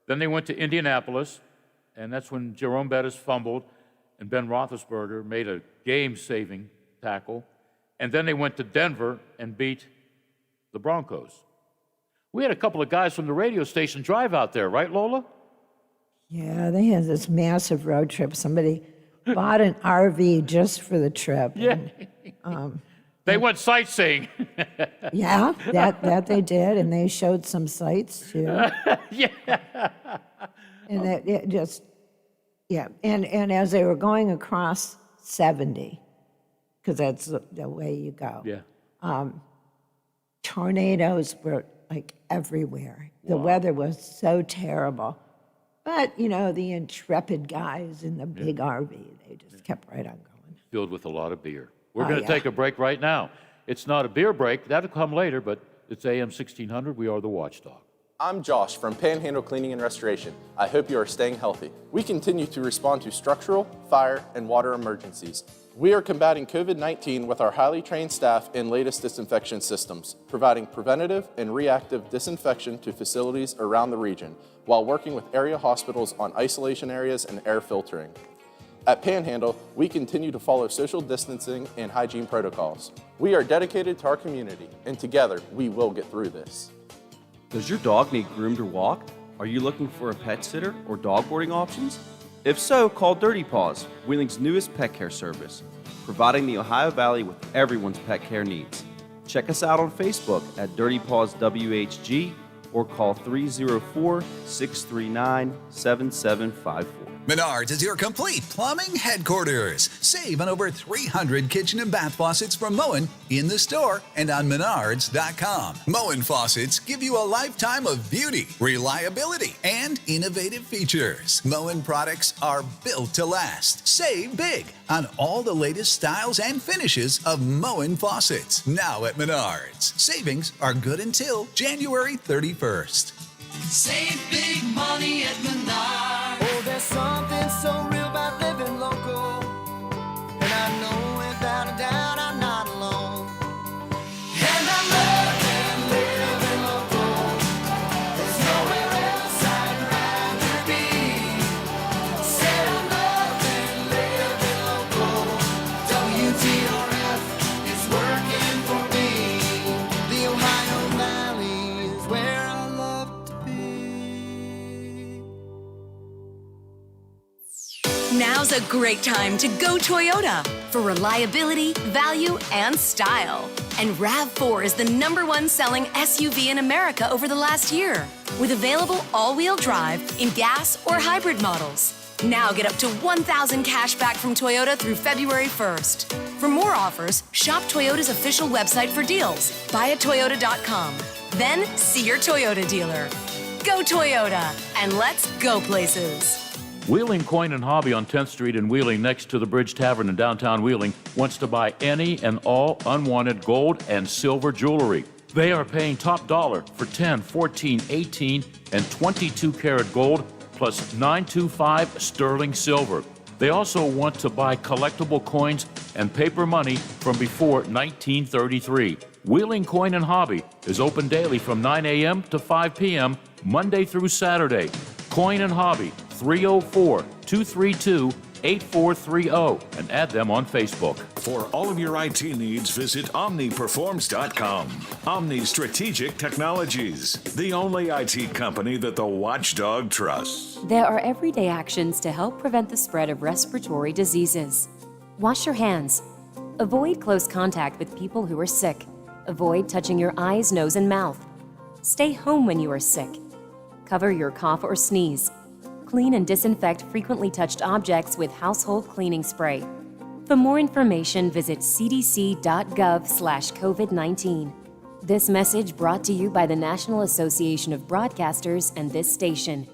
Then they went to Indianapolis, and that's when Jerome Bettis fumbled, and Ben Roethlisberger made a game-saving tackle. And then they went to Denver and beat the Broncos. We had a couple of guys from the radio station drive out there, right, Lola? Yeah, they had this massive road trip. Somebody bought an RV just for the trip. Yeah. And, they went sightseeing. Yeah, that they did, and they showed some sights too. Yeah. And it just, yeah, and as they were going across 70, because that's the way you go. Yeah. Tornadoes were like everywhere. The Wow. weather was so terrible. But, you know, the intrepid guys in the big RV, they just kept right on going. Filled with a lot of beer. We're Oh, going to yeah. take a break right now. It's not a beer break. That'll come later, but it's AM 1600. We are the Watchdog. I'm Josh from Panhandle Cleaning and Restoration. I hope you are staying healthy. We continue to respond to structural, fire, and water emergencies. We are combating COVID-19 with our highly trained staff and latest disinfection systems, providing preventative and reactive disinfection to facilities around the region, while working with area hospitals on isolation areas and air filtering. At Panhandle, we continue to follow social distancing and hygiene protocols. We are dedicated to our community, and together, we will get through this. Does your dog need groomed or walked? Are you looking for a pet sitter or dog boarding options? If so, call Dirty Paws, Wheeling's newest pet care service, providing the Ohio Valley with everyone's pet care needs. Check us out on Facebook at Dirty Paws WHG or call 304-639-7754. Menards is your complete plumbing headquarters. Save on over 300 kitchen and bath faucets from Moen in the store and on Menards.com. Moen faucets give you a lifetime of beauty, reliability, and innovative features. Moen products are built to last. Save big on all the latest styles and finishes of Moen faucets. Now at Menards. Savings are good until January 31st. Save big money at Menards. Oh, there's something so real about living local. And I know without a doubt I'm not alone. And I love living local. There's nowhere else I'd rather be. Said I love living local. WTRF is working for me. The Ohio Valley is where I love to be. Now's a great time to go Toyota for reliability, value, and style. And RAV4 is the #1 selling SUV in America over the last year, with available all-wheel drive in gas or hybrid models. Now get up to $1,000 cash back from Toyota through February 1st. For more offers, shop Toyota's official website for deals, buyatoyota.com. Then see your Toyota dealer. Go Toyota, and let's go places. Wheeling Coin and Hobby on 10th Street in Wheeling, next to the Bridge Tavern in downtown Wheeling, wants to buy any and all unwanted gold and silver jewelry. They are paying top dollar for 10, 14, 18, and 22 karat gold plus 925 sterling silver. They also want to buy collectible coins and paper money from before 1933. Wheeling Coin and Hobby is open daily from 9 a.m. to 5 p.m., Monday through Saturday. Coin and Hobby, 304-232-8430, and add them on Facebook. For all of your IT needs, visit OmniPerforms.com. Omni Strategic Technologies, the only IT company that the Watchdog trusts. There are everyday actions to help prevent the spread of respiratory diseases. Wash your hands. Avoid close contact with people who are sick. Avoid touching your eyes, nose, and mouth. Stay home when you are sick. Cover your cough or sneeze. Clean and disinfect frequently touched objects with household cleaning spray. For more information, visit cdc.gov/COVID-19. This message brought to you by the National Association of Broadcasters and this station.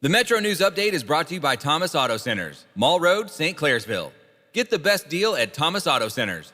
The Metro News Update is brought to you by Thomas Auto Centers, Mall Road, St. Clairsville. Get the best deal at Thomas Auto Centers.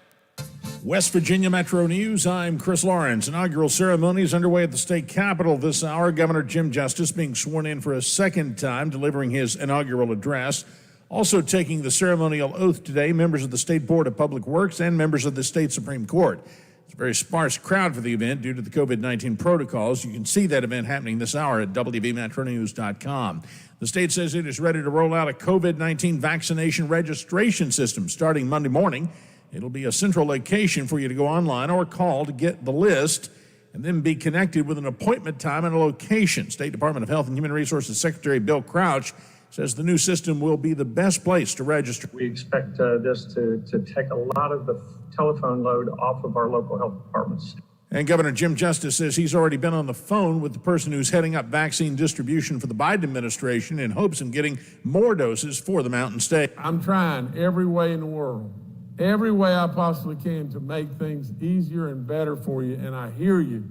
West Virginia Metro News, I'm Chris Lawrence. Inaugural ceremony is underway at the state capitol this hour. Governor Jim Justice being sworn in for a second time, delivering his inaugural address. Also taking the ceremonial oath today, members of the State Board of Public Works and members of the state Supreme Court. It's a very sparse crowd for the event due to the COVID-19 protocols. You can see that event happening this hour at WVMetroNews.com. The state says it is ready to roll out a COVID-19 vaccination registration system starting Monday morning. It'll be a central location for you to go online or call to get the list and then be connected with an appointment time and a location. State Department of Health and Human Resources Secretary Bill Crouch says the new system will be the best place to register. We expect this to take a lot of the telephone load off of our local health departments. And Governor Jim Justice says he's already been on the phone with the person who's heading up vaccine distribution for the Biden administration in hopes of getting more doses for the Mountain State. I'm trying every way in the world every way I possibly can to make things easier and better for you, and I hear you.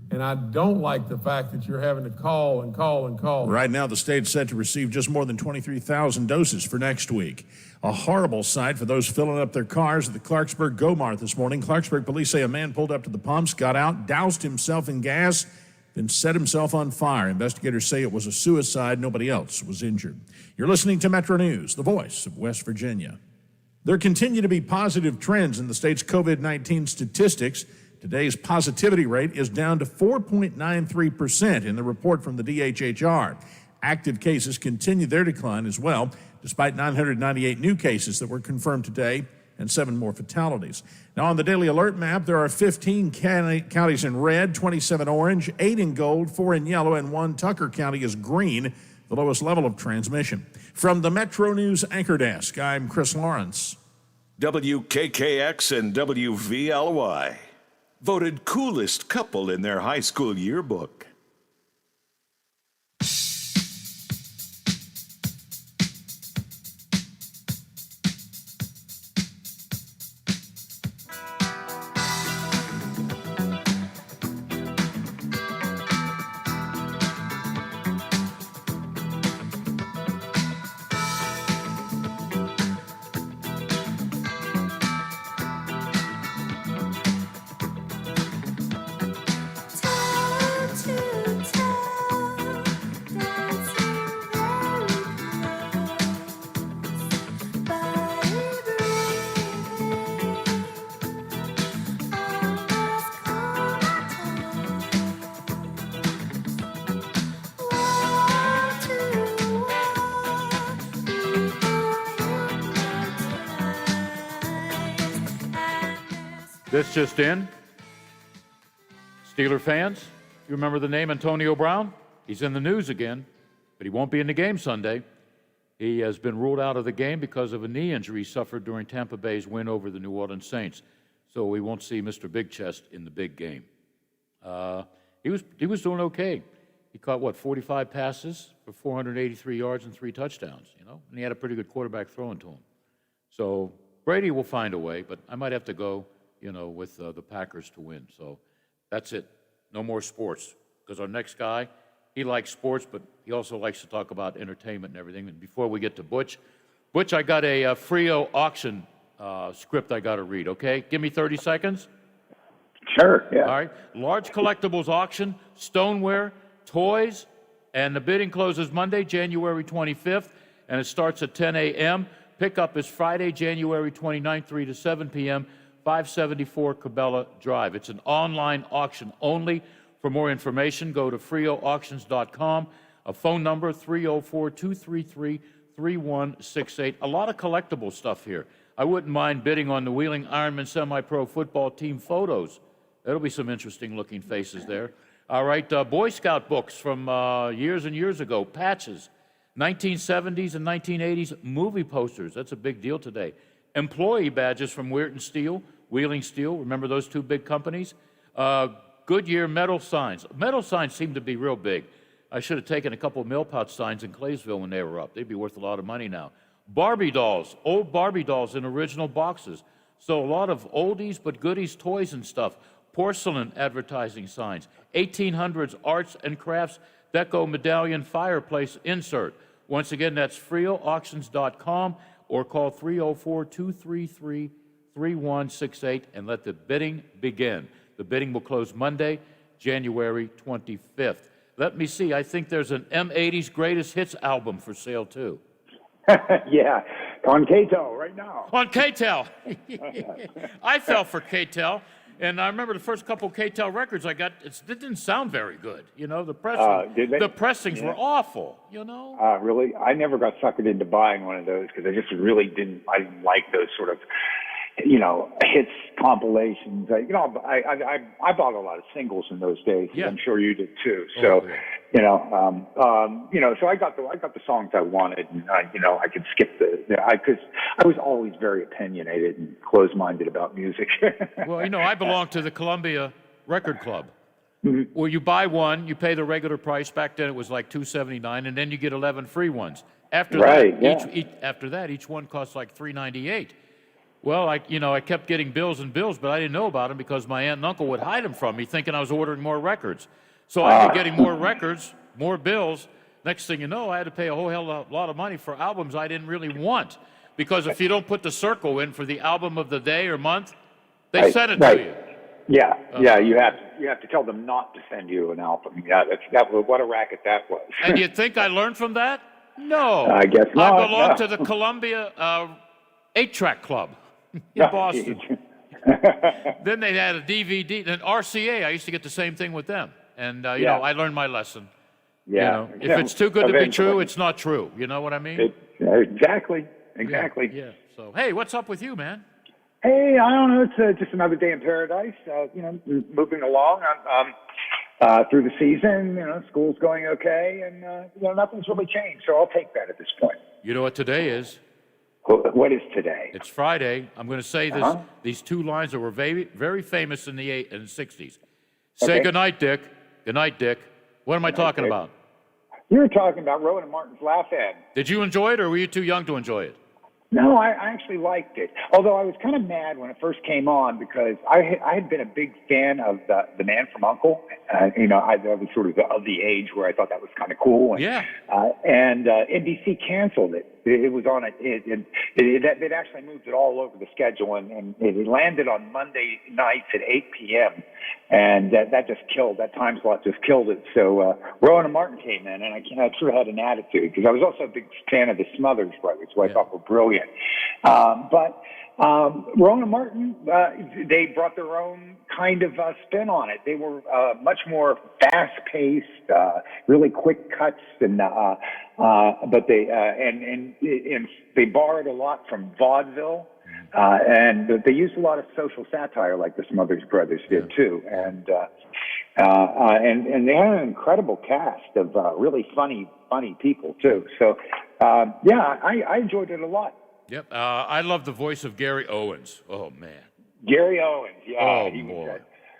And I don't like the fact that you're having to call and call and call. Right now, the state's set to receive just more than 23,000 doses for next week. A horrible sight for those filling up their cars at the Clarksburg Go-Mart this morning. Clarksburg police say a man pulled up to the pumps, got out, doused himself in gas, then set himself on fire. Investigators say it was a suicide. Nobody else was injured. You're listening to Metro News, the voice of West Virginia. There continue to be positive trends in the state's COVID-19 statistics. Today's positivity rate is down to 4.93% in the report from the DHHR. Active cases continue their decline as well, despite 998 new cases that were confirmed today and 7 more fatalities. Now, on the daily alert map, there are 15 counties in red, 27 orange, 8 in gold, 4 in yellow, and 1 Tucker County is green, the lowest level of transmission. From the Metro News Anchor Desk, I'm Chris Lawrence. WKKX and WVLY. Voted coolest couple in their high school yearbook. This just in. Steeler fans, you remember the name Antonio Brown? He's in the news again, but he won't be in the game Sunday. He has been ruled out of the game because of a knee injury suffered during Tampa Bay's win over the New Orleans Saints. So we won't see Mr. Big Chest in the big game. He was doing okay. He caught, 45 passes for 483 yards and 3 touchdowns, and he had a pretty good quarterback throwing to him. So Brady will find a way, but I might have to go, with the Packers to win. So that's it. No more sports, because our next guy, he likes sports, but he also likes to talk about entertainment and everything. And before we get to Butch, I got a Frio auction script I got to read, okay? Give me 30 seconds. Sure, yeah. All right. Large collectibles auction, stoneware, toys, and the bidding closes Monday, January 25th, and it starts at 10 a.m. Pickup is Friday, January 29th, 3 to 7 p.m., 574 Cabela Drive. It's an online auction only. For more information, go to freoauctions.com. A phone number, 304-233-3168. A lot of collectible stuff here. I wouldn't mind bidding on the Wheeling Ironman Semi-Pro football team photos. There'll be some interesting-looking faces there. All right, Boy Scout books from years and years ago, patches, 1970s and 1980s movie posters. That's a big deal today. Employee badges from Weirton Steel, Wheeling Steel. Remember those two big companies? Goodyear metal signs. Metal signs seem to be real big. I should have taken a couple of Millpouch signs in Claysville when they were up. They'd be worth a lot of money now. Barbie dolls, old Barbie dolls in original boxes. So a lot of oldies but goodies, toys and stuff. Porcelain advertising signs. 1800s arts and crafts, deco medallion fireplace insert. Once again, that's freoauctions.com or call 304-233-3168 and let the bidding begin. The bidding will close Monday, January 25th. Let me see. I think there's an M80's Greatest Hits album for sale, too. Yeah, on KTEL right now. On KTEL. I fell for KTEL, and I remember the first couple KTEL records I got, it didn't sound very good. The pressing, did they? the pressings were awful, Really? I never got suckered into buying one of those because I just really didn't like those sort of, hits compilations. I bought a lot of singles in those days. Yeah. I'm sure you did too. So, so I got the songs I wanted, and I could skip because I was always very opinionated and closed-minded about music. Well, I belong to the Columbia Record Club. Mm-hmm. Well, you buy one, you pay the regular price. Back then it was like $2.79, and then you get 11 free ones. After that, each one costs like $3.98. Well, I kept getting bills and bills, but I didn't know about them because my aunt and uncle would hide them from me, thinking I was ordering more records. So I kept getting more records, more bills. Next thing you know, I had to pay a whole hell of a lot of money for albums I didn't really want. Because if you don't put the circle in for the album of the day or month, they send it to you. Yeah, you have to tell them not to send you an album. Yeah, what a racket that was. And you think I learned from that? No. I guess not. I belong to the Columbia 8-track club in Boston. Then they had a DVD, and RCA. I used to get the same thing with them. And, I learned my lesson. Yeah. If it's too good to be true, it's not true. You know what I mean? Exactly. Yeah. So, hey, what's up with you, man? Hey, I don't know. It's just another day in paradise. Moving along through the season. School's going okay, and nothing's really changed. So I'll take that at this point. You know what today is? What is today? It's Friday. I'm going to say this. These two lines that were very, very famous in the 60s. Say goodnight, Dick. Good night, Dick. What am I talking about? You were talking about Rowan and Martin's Laugh In. Did you enjoy it, or were you too young to enjoy it? No, I actually liked it. Although I was kind of mad when it first came on because I had been a big fan of the Man from U.N.C.L.E. I was sort of the age where I thought that was kind of cool. And NBC canceled it. It was on it actually moved it all over the schedule, and it landed on Monday nights at 8 p.m. And that just killed, that time slot just killed it. So Rowan and Martin came in, and I sort of had an attitude because I was also a big fan of the Smothers Brothers, who I thought were brilliant. But Rowan and Martin, they brought their own kind of spin on it. They were much more fast-paced, really quick cuts, but they borrowed a lot from vaudeville. And they used a lot of social satire, like the Smothers Brothers did too, and they had an incredible cast of really funny people too. So I enjoyed it a lot. Yep, I love the voice of Gary Owens. Oh man, Gary Owens, Oh boy.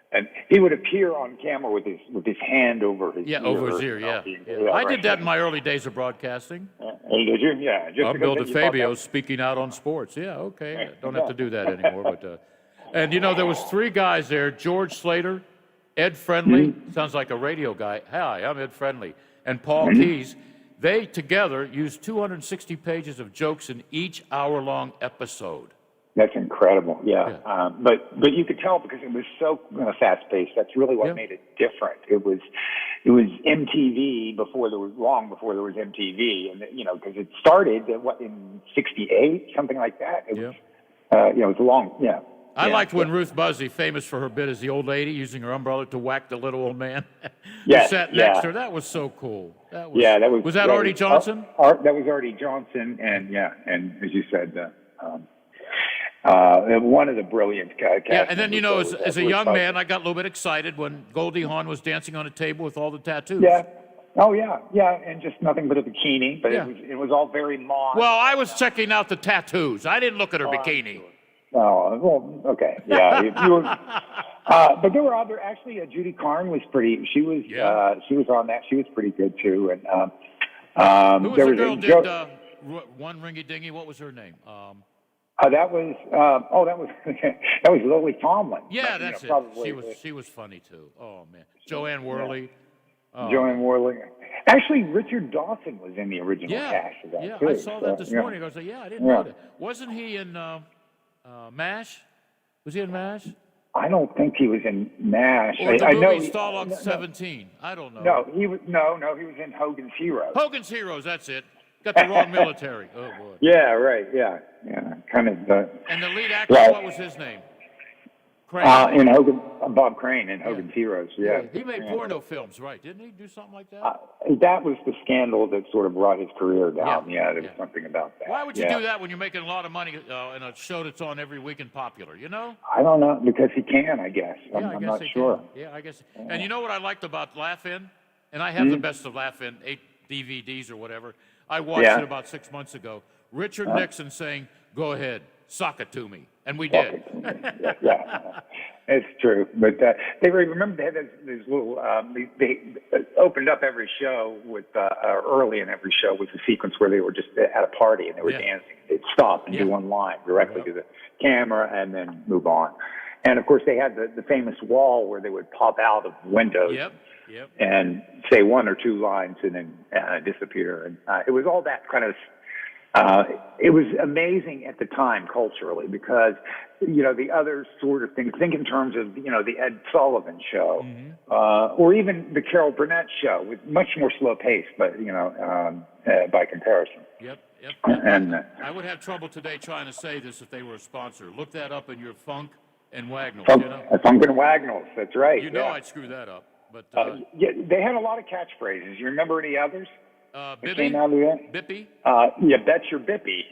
And he would appear on camera with his hand over his ear. Over his ear. I did that in my early days of broadcasting. Did you? Yeah. I'm Bill DeFabio speaking out on sports. Yeah, okay. Don't have to do that anymore. But and there was three guys there: George Slater, Ed Friendly. Sounds like a radio guy. Hi, I'm Ed Friendly, and Paul Keyes. They together used 260 pages of jokes in each hour-long episode. That's incredible, yeah. But you could tell because it was so fast-paced. That's really what made it different. It was MTV long before there was MTV, and because it started in '68, something like that. It was, it was long, I liked when Ruth Buzzy, famous for her bit as the old lady, using her umbrella to whack the little old man who sat next to her. That was so cool. That was, was that Artie Johnson? That was Artie Johnson, and as you said, one of the brilliant cast. Yeah, and then as a young man, I got a little bit excited when Goldie Hawn was dancing on a table with all the tattoos. Yeah. Oh yeah, and just nothing but a bikini, but it was all very mod. Well, I was checking out the tattoos. I didn't look at her bikini. Oh, well, okay, yeah. You were, but there were other. Actually, Judy Carn was pretty. She was on that. She was pretty good too. And who was the girl did One Ringy Dingy? What was her name? That was that was Lily Tomlin. Yeah, that's it. She was funny too. Oh man, Joanne Worley. Joanne Worley. Actually, Richard Dawson was in the original cast of that too. I saw that this morning. I was like, I didn't know that. Wasn't he in MASH? Was he in MASH? I don't think he was in MASH. Or the movie Stalag 17. I don't know. No, he was in Hogan's Heroes. Hogan's Heroes, that's it. Got the wrong military. Oh boy. Yeah, right. Yeah. Kind of. And the lead actor, what was his name? Crane. In Hogan, Bob Crane in Hogan's Heroes. Yeah. He made porno films, right? Didn't he do something like that? That was the scandal that sort of brought his career down. Yeah, there was something about that. Why would you do that when you're making a lot of money in a show that's on every week and popular? I don't know, because he can, I guess. I'm not sure. Yeah, I guess. And you know what I liked about Laugh In? And I have the best of Laugh In, 8 DVDs or whatever. I watched it about 6 months ago. Richard Nixon saying, "Go ahead, sock it to me. And we did. Yeah, it's true. But remember they had these little. They opened up every show with early in every show was a sequence where they were just at a party and they were dancing. They'd stop and do one line directly to the camera and then move on. And of course they had the famous wall where they would pop out of windows. Yep. And say one or two lines and then disappear. And it was all that kind of. It was amazing at the time culturally because, the other sort of things, think in terms of, the Ed Sullivan show, or even the Carol Burnett show with much more slow pace, but, by comparison. Yep. And I would have trouble today trying to say this if they were a sponsor. Look that up in your Funk and Wagnalls, Funk and Wagnalls, that's right. I'd screw that up. But they had a lot of catchphrases. You remember any others? Bippy? You bet your Bippy,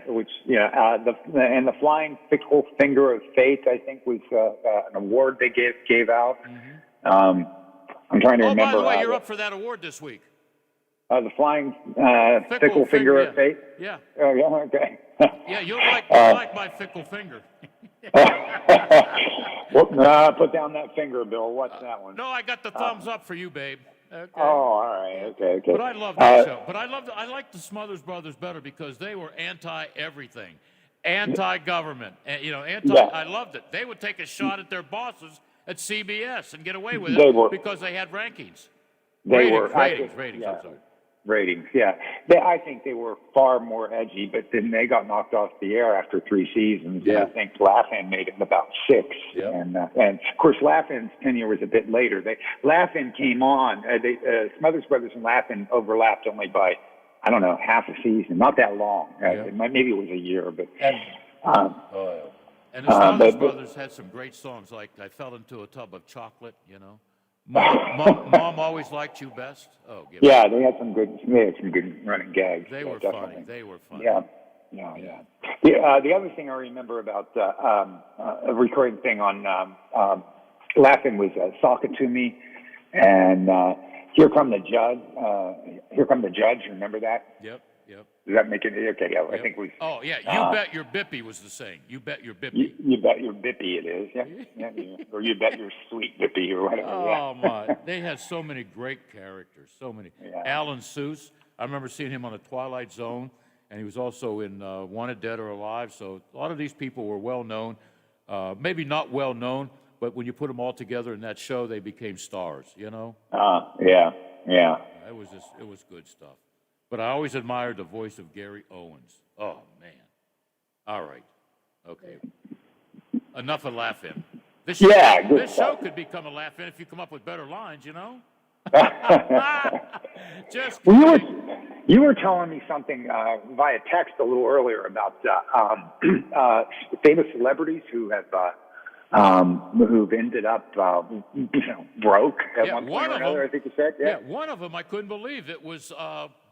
which, the Flying Fickle Finger of Fate, I think, was an award they gave out. I'm trying to remember. By the way, you're up for that award this week. The Flying Fickle Finger of Fate? Yeah. Oh, yeah, okay. Yeah, you'll like my fickle finger. Well, put down that finger, Bill. What's that one? No, I got the thumbs up for you, babe. Okay. Oh, all right. Okay. But I love that show. But I like the Smothers Brothers better because they were anti-everything, anti-government. I loved it. They would take a shot at their bosses at CBS and get away with it because they had rankings. Ratings, I'm sorry. Ratings, yeah. I think they were far more edgy, but then they got knocked off the air after 3 seasons. Yeah. I think Laugh-In made it about 6. Yep. And of course, Laugh-In's tenure was a bit later. Laugh-In came on. Smothers Brothers and Laugh-In overlapped only by, I don't know, half a season. Not that long. Maybe it was a year, but. And the Smothers Brothers had some great songs, like "I Fell Into a Tub of Chocolate," Mom always liked you best. Oh, they had some good running gags. They were definitely. funny. They were funny. Yeah. The other thing I remember about a recurring thing on Laugh-In was "Sock It to Me," and "Here Come the Judge." Here Come the Judge. Remember that? Yep. Does that make it? Okay, yeah. Yep. I think we. Oh yeah, you bet your Bippy was the saying. You bet your Bippy. You bet your Bippy it is. Yeah. Or you bet your sweet Bippy or whatever. Oh my! They had so many great characters. So many. Alan Seuss. I remember seeing him on The Twilight Zone, and he was also in Wanted Dead or Alive. So a lot of these people were well known. Maybe not well known, but when you put them all together in that show, they became stars. Yeah. It was good stuff. But I always admired the voice of Gary Owens. Oh, man. All right. Okay. Enough of Laugh-In. This show could become a Laugh-In if you come up with better lines, Just you were telling me something via text a little earlier about famous celebrities who have who've ended up broke at one point or another. I think you said. Yeah, one of them I couldn't believe. It was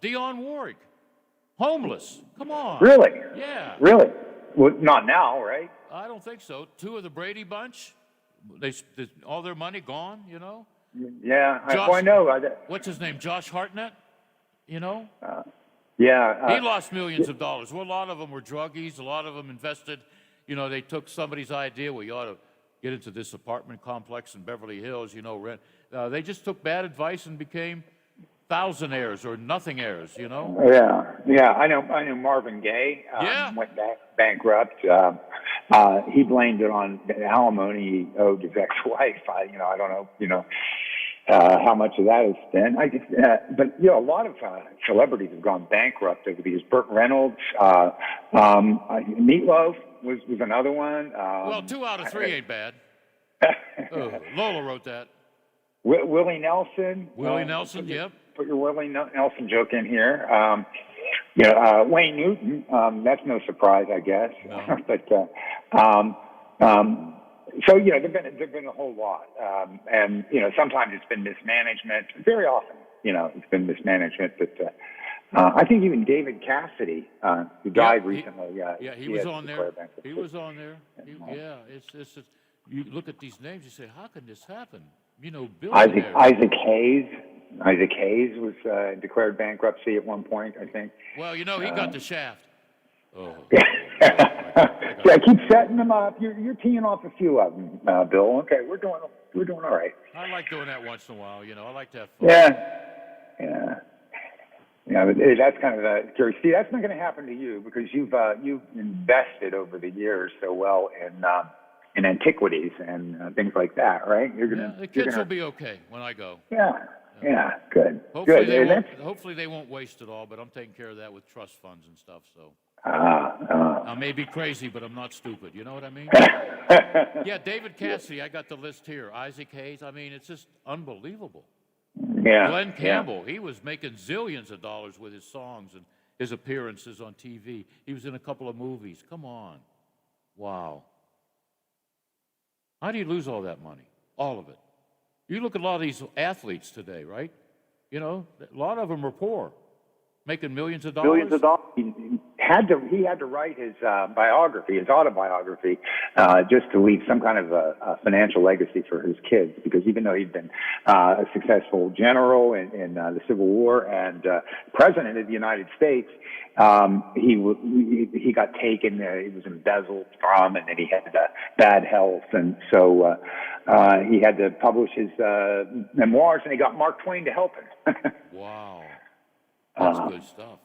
Dionne Warwick, homeless. Come on. Really? Yeah. Really? Well, not now, right? I don't think so. 2 of the Brady Bunch, all their money gone. Yeah, Josh, I know. What's his name? Josh Hartnett. He lost millions of dollars. Well, a lot of them were druggies. A lot of them invested. They took somebody's idea. Well, you ought to get into this apartment complex in Beverly Hills. Rent. They just took bad advice and became thousandaires or nothingers. Yeah. I know Marvin Gaye went bankrupt. He blamed it on the alimony he owed his ex-wife. I don't know. How much of that is spent? But a lot of celebrities have gone bankrupt over these. Burt Reynolds, Meatloaf was another one. 2 out of 3 ain't bad. Lola wrote that. Willie Nelson. Yep. Put your Willie Nelson joke in here. Wayne Newton. That's no surprise, I guess. No. But so there've been a whole lot, and sometimes it's been mismanagement. Very often, it's been mismanagement. But I think even David Cassidy, who died recently, he was on there. He was on there. It's you look at these names, you say, how can this happen? Isaac Hayes. Isaac Hayes was declared bankruptcy at one point, I think. Well, he got the shaft. Oh. Yeah, keep setting them up. You're teeing off a few of them, Bill. Okay, we're doing all right. I like doing that once in a while. I like to have fun. Yeah, but that's kind of the curious. See, that's not going to happen to you because you've invested over the years so well in antiquities and things like that, right? The kids will be okay when I go. Yeah, good. Hopefully good. Hopefully they won't waste it all, but I'm taking care of that with trust funds and stuff. So I may be crazy, but I'm not stupid. You know what I mean? Yeah, David Cassidy. I got the list here. Isaac Hayes. I mean, it's just unbelievable. Yeah. Glenn Campbell. He was making zillions of dollars with his songs and his appearances on TV. He was in a couple of movies. Come on. Wow. How do you lose all that money? All of it. You look at a lot of these athletes today, right? A lot of them are poor, making millions of dollars. Millions of dollars. He had to write his biography, his autobiography, just to leave some kind of a financial legacy for his kids. Because even though he'd been a successful general in the Civil War and president of the United States, he got taken. He was embezzled from, and then he had bad health, and so he had to publish his memoirs, and he got Mark Twain to help him. Wow, that's good stuff.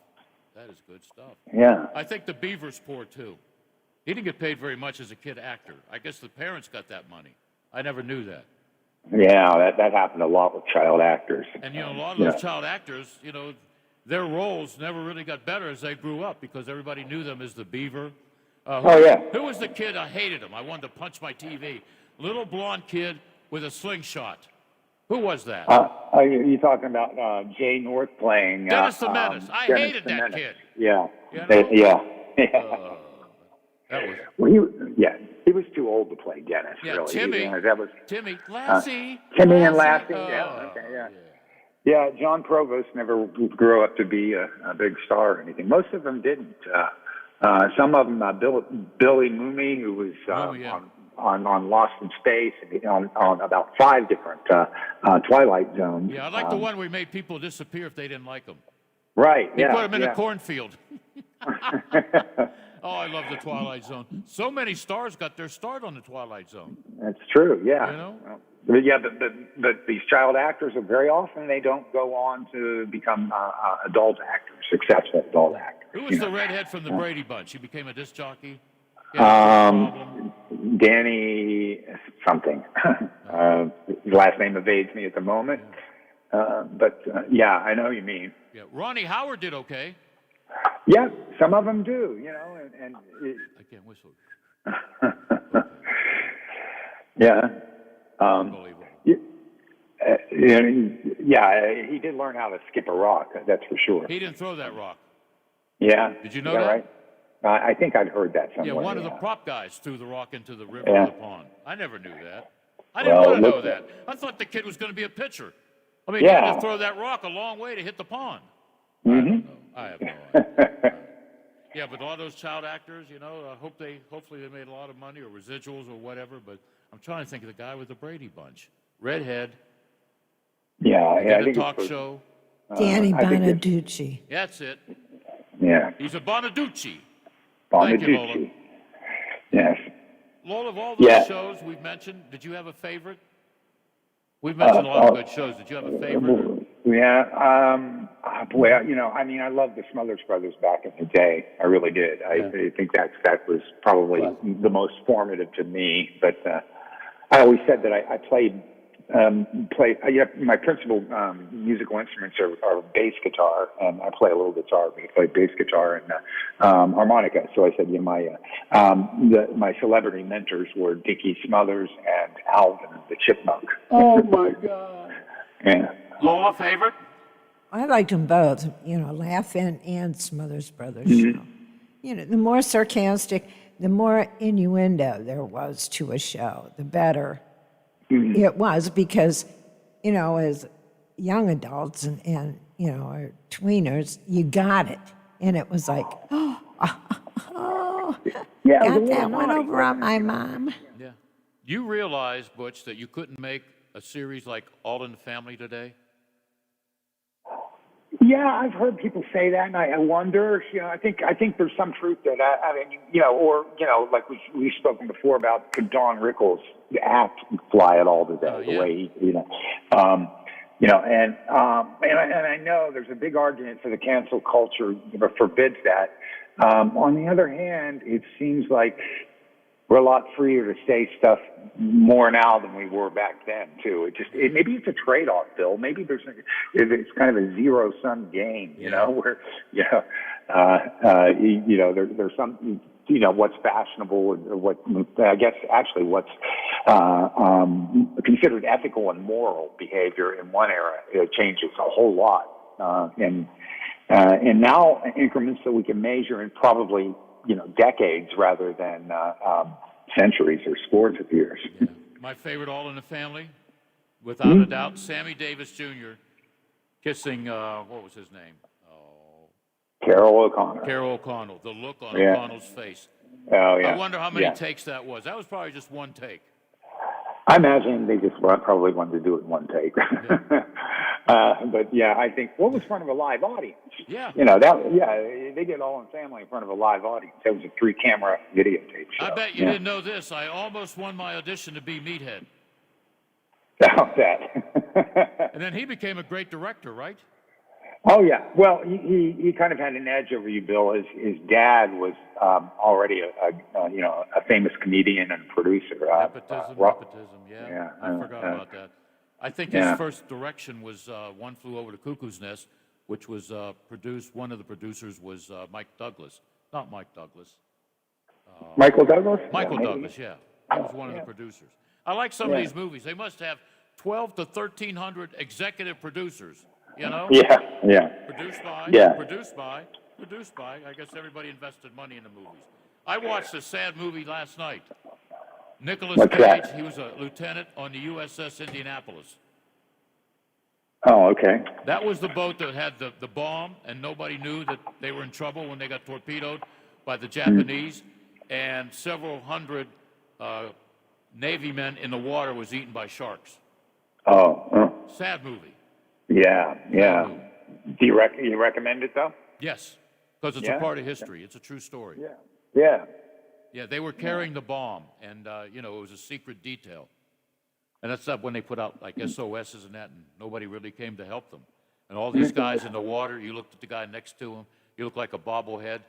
That is good stuff. Yeah. I think the Beaver's poor too. He didn't get paid very much as a kid actor. I guess the parents got that money. I never knew that. Yeah, that happened a lot with child actors. And a lot of those child actors, their roles never really got better as they grew up because everybody knew them as the Beaver. Who was the kid? I hated him. I wanted to punch my TV. Little blonde kid with a slingshot. Who was that? Are you talking about Jay North playing Dennis the Menace? I hated that Menace. kid. Yeah. That was. Well, he was too old to play Dennis. Yeah, really. Timmy, Lassie. Timmy and Lassie. Yeah, John Provost never grew up to be a big star or anything. Most of them didn't. Some of them, Billy Mooney, who was on Lost in Space, and on about 5 different Twilight Zones. Yeah, I like the one where he made people disappear if they didn't like him. Right, He put them in a cornfield. Oh, I love the Twilight Zone. So many stars got their start on the Twilight Zone. That's true, yeah. But these child actors are very often they don't go on to become adult actors, successful adult actors. Who was the redhead from the Brady Bunch? He became a disc jockey? Danny something. His last name evades me at the moment. But I know what you mean. Yeah, Ronnie Howard did okay. Yeah, some of them do, and I can't whistle. Yeah. Unbelievable. He did learn how to skip a rock, that's for sure. He didn't throw that rock. Yeah. Did you know that? Right? I think I'd heard that somewhere. Yeah, one of the prop guys threw the rock into the river or the pond. I never knew that. I didn't want to know that. I thought the kid was going to be a pitcher. I mean, he had to throw that rock a long way to hit the pond. I have no idea. Yeah, but a lot of those child actors, hopefully they made a lot of money or residuals or whatever. But I'm trying to think of the guy with the Brady Bunch, redhead. I the think talk show. Danny Bonaducci. That's it. Yeah. He's a Bonaducci. Bonaducci. Thank you, Lola. Yes. Lola, of all those shows we've mentioned, did you have a favorite? We've mentioned a lot of good shows. Did you have a favorite? Boy, I love the Smothers Brothers back in the day. I really did. I think that was probably the most formative to me. But I always said that I played. My principal musical instruments are bass guitar, and I play a little guitar. But I play bass guitar and harmonica. So I said, my celebrity mentors were Dickie Smothers and Alvin the Chipmunk. Oh my God! Yeah. Lola, favorite? I liked them both. Laughing and Smothers Brothers. Mm-hmm. The more sarcastic, the more innuendo there was to a show, the better. Mm-hmm. It was because, as young adults and or tweeners, you got it. And it was like, got that one over on my mom. Yeah. You realize, Butch, that you couldn't make a series like All in the Family today? Yeah, I've heard people say that, and I wonder. I think there's some truth to that. I mean, like we've spoken before about could Don Rickles act fly at all today? The way he, and I know there's a big argument for the cancel culture forbids that. On the other hand, it seems like we're a lot freer to say stuff more now than we were back then too. Maybe it's a trade-off, Bill. Maybe it's kind of a zero-sum game, where there's some what's fashionable or what I guess actually what's considered ethical and moral behavior in one era it changes a whole lot, and now increments that we can measure in probably decades rather than centuries or scores of years. Yeah. My favorite All in the Family, without a doubt, Sammy Davis Jr. kissing, what was his name? Carol O'Connor. Carol O'Connell. The look on O'Connell's face. Oh, yeah. I wonder how many takes that was. That was probably just one take. I imagine they just probably wanted to do it in one take. Yeah. But yeah, I think what was in front of a live audience? Yeah. They did All in Family in front of a live audience. That was a 3-camera videotape show. I bet you didn't know this. I almost won my audition to be Meathead. How's that? And then he became a great director, right? Oh yeah. Well, he kind of had an edge over you, Bill. His dad was already a famous comedian and producer. Nepotism. Yeah. I forgot about that. I think his first direction was One Flew Over the Cuckoo's Nest, which was produced. One of the producers was Mike Douglas, not Mike Douglas. Michael Douglas. Michael Douglas. Yeah, he was one of the producers. I like some of these movies. They must have 12 to 1,300 executive producers. Yeah. Produced by. I guess everybody invested money in the movies. I watched a sad movie last night. Nicolas Cage, he was a lieutenant on the USS Indianapolis. Oh, okay. That was the boat that had the bomb, and nobody knew that they were in trouble when they got torpedoed by the Japanese, and several hundred Navy men in the water was eaten by sharks. Oh. Sad movie. Yeah. Do you recommend it, though? Yes, because it's a part of history. It's a true story. Yeah. Yeah, they were carrying the bomb, and, it was a secret detail. And that's when they put out, like, SOSs and that, and nobody really came to help them. And all these guys in the water, you looked at the guy next to him, he looked like a bobblehead,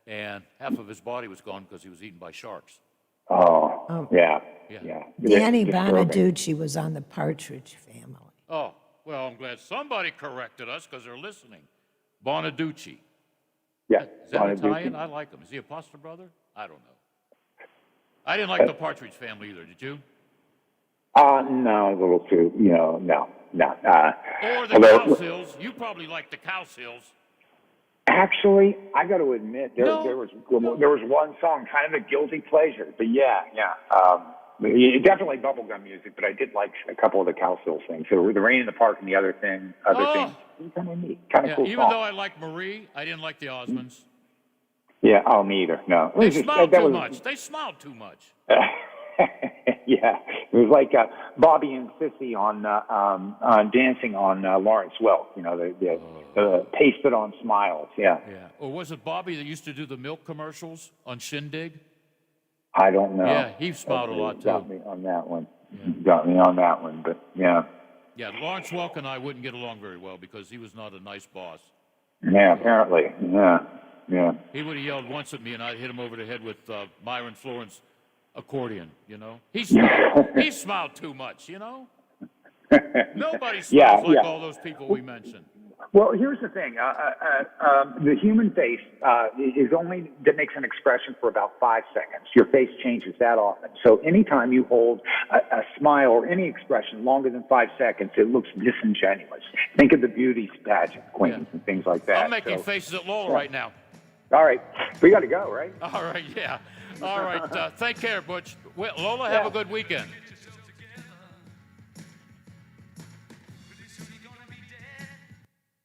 and half of his body was gone because he was eaten by sharks. Oh. Yeah. Danny Bonaducci was on the Partridge Family. Oh, well, I'm glad somebody corrected us because they're listening. Bonaducci. Yeah. Is that Italian? I like him. Is he a Foster brother? I don't know. I didn't like the Partridge Family either. Did you? No, a little too, no. Or the Cowsills. You probably like the Cowsills. Actually, I got to admit, there was one song, kind of a guilty pleasure, but definitely bubblegum music. But I did like a couple of the Cowsills things. So the Rain in the Park and the other things, kind of neat, kind of cool. Even though I like Marie, I didn't like the Osmonds. Yeah, me either. No, They smiled too much. They smiled too much. Yeah, it was like Bobby and Sissy on dancing on Lawrence Welk. The pasted on smiles. Yeah. Or was it Bobby that used to do the milk commercials on Shindig? I don't know. Yeah, he smiled a lot too. Got me on that one. Got me on that one, but yeah. Yeah, Lawrence Welk and I wouldn't get along very well because he was not a nice boss. Yeah, apparently. Yeah. He would have yelled once at me, and I'd hit him over the head with Myron Florence accordion. He smiled too much. Nobody smiles like all those people we mentioned. Well, here's the thing. The human face makes an expression for about 5 seconds. Your face changes that often. So anytime you hold a smile or any expression longer than 5 seconds, it looks disingenuous. Think of the beauty pageant queens and things like that. I'm making faces at Lola right now. All right. We got to go, right? All right, yeah. All right. Take care, Butch. Lola, have a good weekend.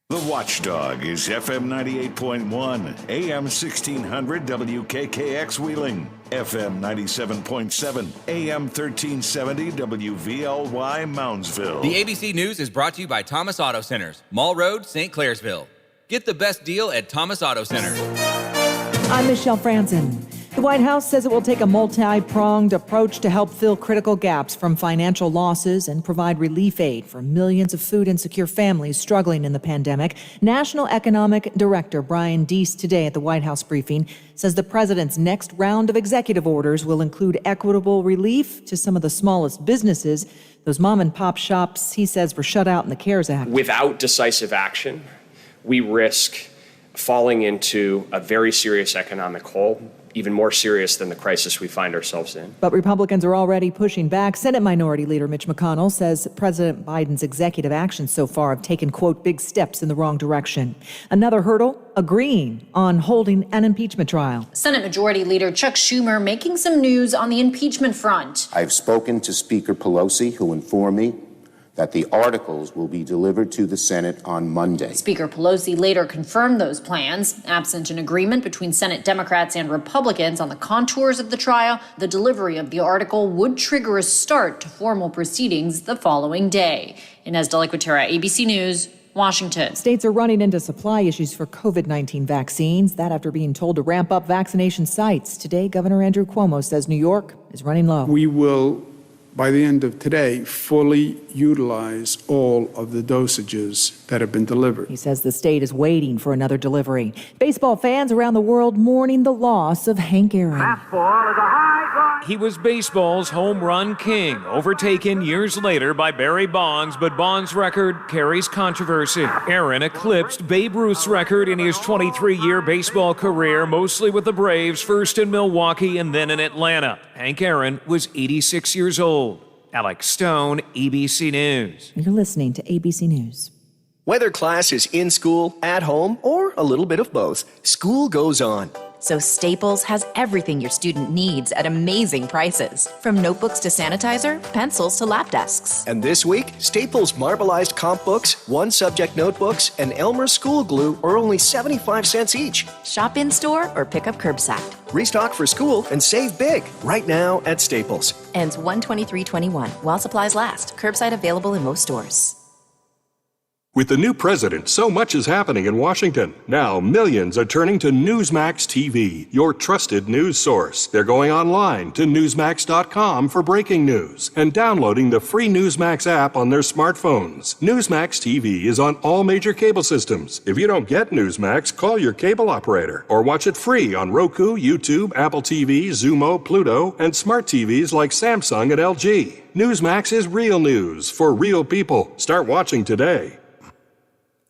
The Watchdog is FM 98.1, AM 1600 WKKX Wheeling, FM 97.7, AM 1370 WVLY Moundsville. The ABC News is brought to you by Thomas Auto Centers, Mall Road, St. Clairsville. Get the best deal at Thomas Auto Centers. I'm Michelle Franzen. The White House says it will take a multi-pronged approach to help fill critical gaps from financial losses and provide relief aid for millions of food-insecure families struggling in the pandemic. National Economic Director Brian Deese today at the White House briefing says the president's next round of executive orders will include equitable relief to some of the smallest businesses. Those mom-and-pop shops, he says, were shut out in the CARES Act. Without decisive action, we risk falling into a very serious economic hole, even more serious than the crisis we find ourselves in. But Republicans are already pushing back. Senate Minority Leader Mitch McConnell says President Biden's executive actions so far have taken, quote, big steps in the wrong direction. Another hurdle, agreeing on holding an impeachment trial. Senate Majority Leader Chuck Schumer making some news on the impeachment front. I've spoken to Speaker Pelosi, who informed me that the articles will be delivered to the Senate on Monday. Speaker Pelosi later confirmed those plans. Absent an agreement between Senate Democrats and Republicans on the contours of the trial, the delivery of the article would trigger a start to formal proceedings the following day. Inez de la Cuetara, ABC News, Washington. States are running into supply issues for COVID-19 vaccines. That after being told to ramp up vaccination sites. Today, Governor Andrew Cuomo says New York is running low. We will, by the end of today, fully utilize all of the dosages that have been delivered. He says the state is waiting for another delivery. Baseball fans around the world mourning the loss of Hank Aaron. He was baseball's home run king, overtaken years later by Barry Bonds, but Bonds' record carries controversy. Aaron eclipsed Babe Ruth's record in his 23-year baseball career, mostly with the Braves, first in Milwaukee and then in Atlanta. Hank Aaron was 86 years old. Alex Stone, ABC News. You're listening to ABC News. Whether class is in school, at home, or a little bit of both, school goes on. So Staples has everything your student needs at amazing prices. From notebooks to sanitizer, pencils to lap desks. And this week, Staples Marbleized Comp Books, One Subject Notebooks, and Elmer School Glue are only 75 cents each. Shop in-store or pick up curbside. Restock for school and save big right now at Staples. Ends 1/23/21 while supplies last. Curbside available in most stores. With the new president, so much is happening in Washington. Now, millions are turning to Newsmax TV, your trusted news source. They're going online to Newsmax.com for breaking news and downloading the free Newsmax app on their smartphones. Newsmax TV is on all major cable systems. If you don't get Newsmax, call your cable operator or watch it free on Roku, YouTube, Apple TV, Xumo, Pluto, and smart TVs like Samsung and LG. Newsmax is real news for real people. Start watching today.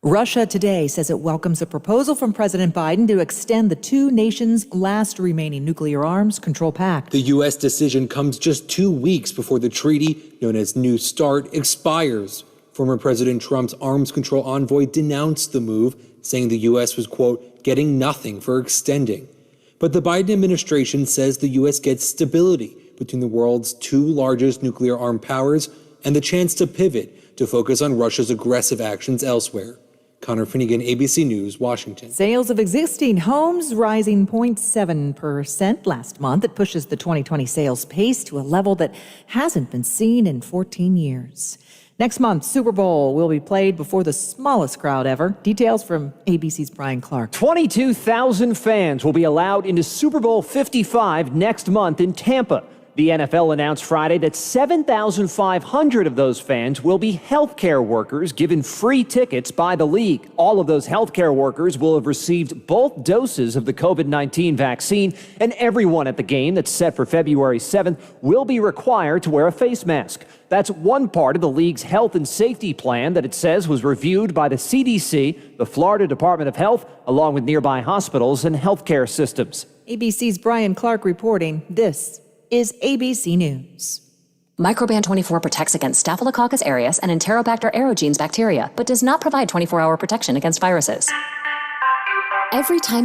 Russia today says it welcomes a proposal from President Biden to extend the two nations' last remaining nuclear arms control pact. The U.S. decision comes just 2 weeks before the treaty, known as New START, expires. Former President Trump's arms control envoy denounced the move, saying the U.S. was, quote, getting nothing for extending. But the Biden administration says the U.S. gets stability between the world's two largest nuclear armed powers and the chance to pivot to focus on Russia's aggressive actions elsewhere. Connor Finnegan, ABC News, Washington. Sales of existing homes rising 0.7% last month. It pushes the 2020 sales pace to a level that hasn't been seen in 14 years. Next month, Super Bowl will be played before the smallest crowd ever. Details from ABC's Brian Clark. 22,000 fans will be allowed into Super Bowl 55 next month in Tampa. The NFL announced Friday that 7,500 of those fans will be healthcare workers given free tickets by the league. All of those healthcare workers will have received both doses of the COVID-19 vaccine, and everyone at the game that's set for February 7th will be required to wear a face mask. That's one part of the league's health and safety plan that it says was reviewed by the CDC, the Florida Department of Health, along with nearby hospitals and healthcare systems. ABC's Brian Clark reporting. This is ABC News. Microban 24 protects against Staphylococcus aureus and Enterobacter aerogenes bacteria, but does not provide 24-hour protection against viruses. Every time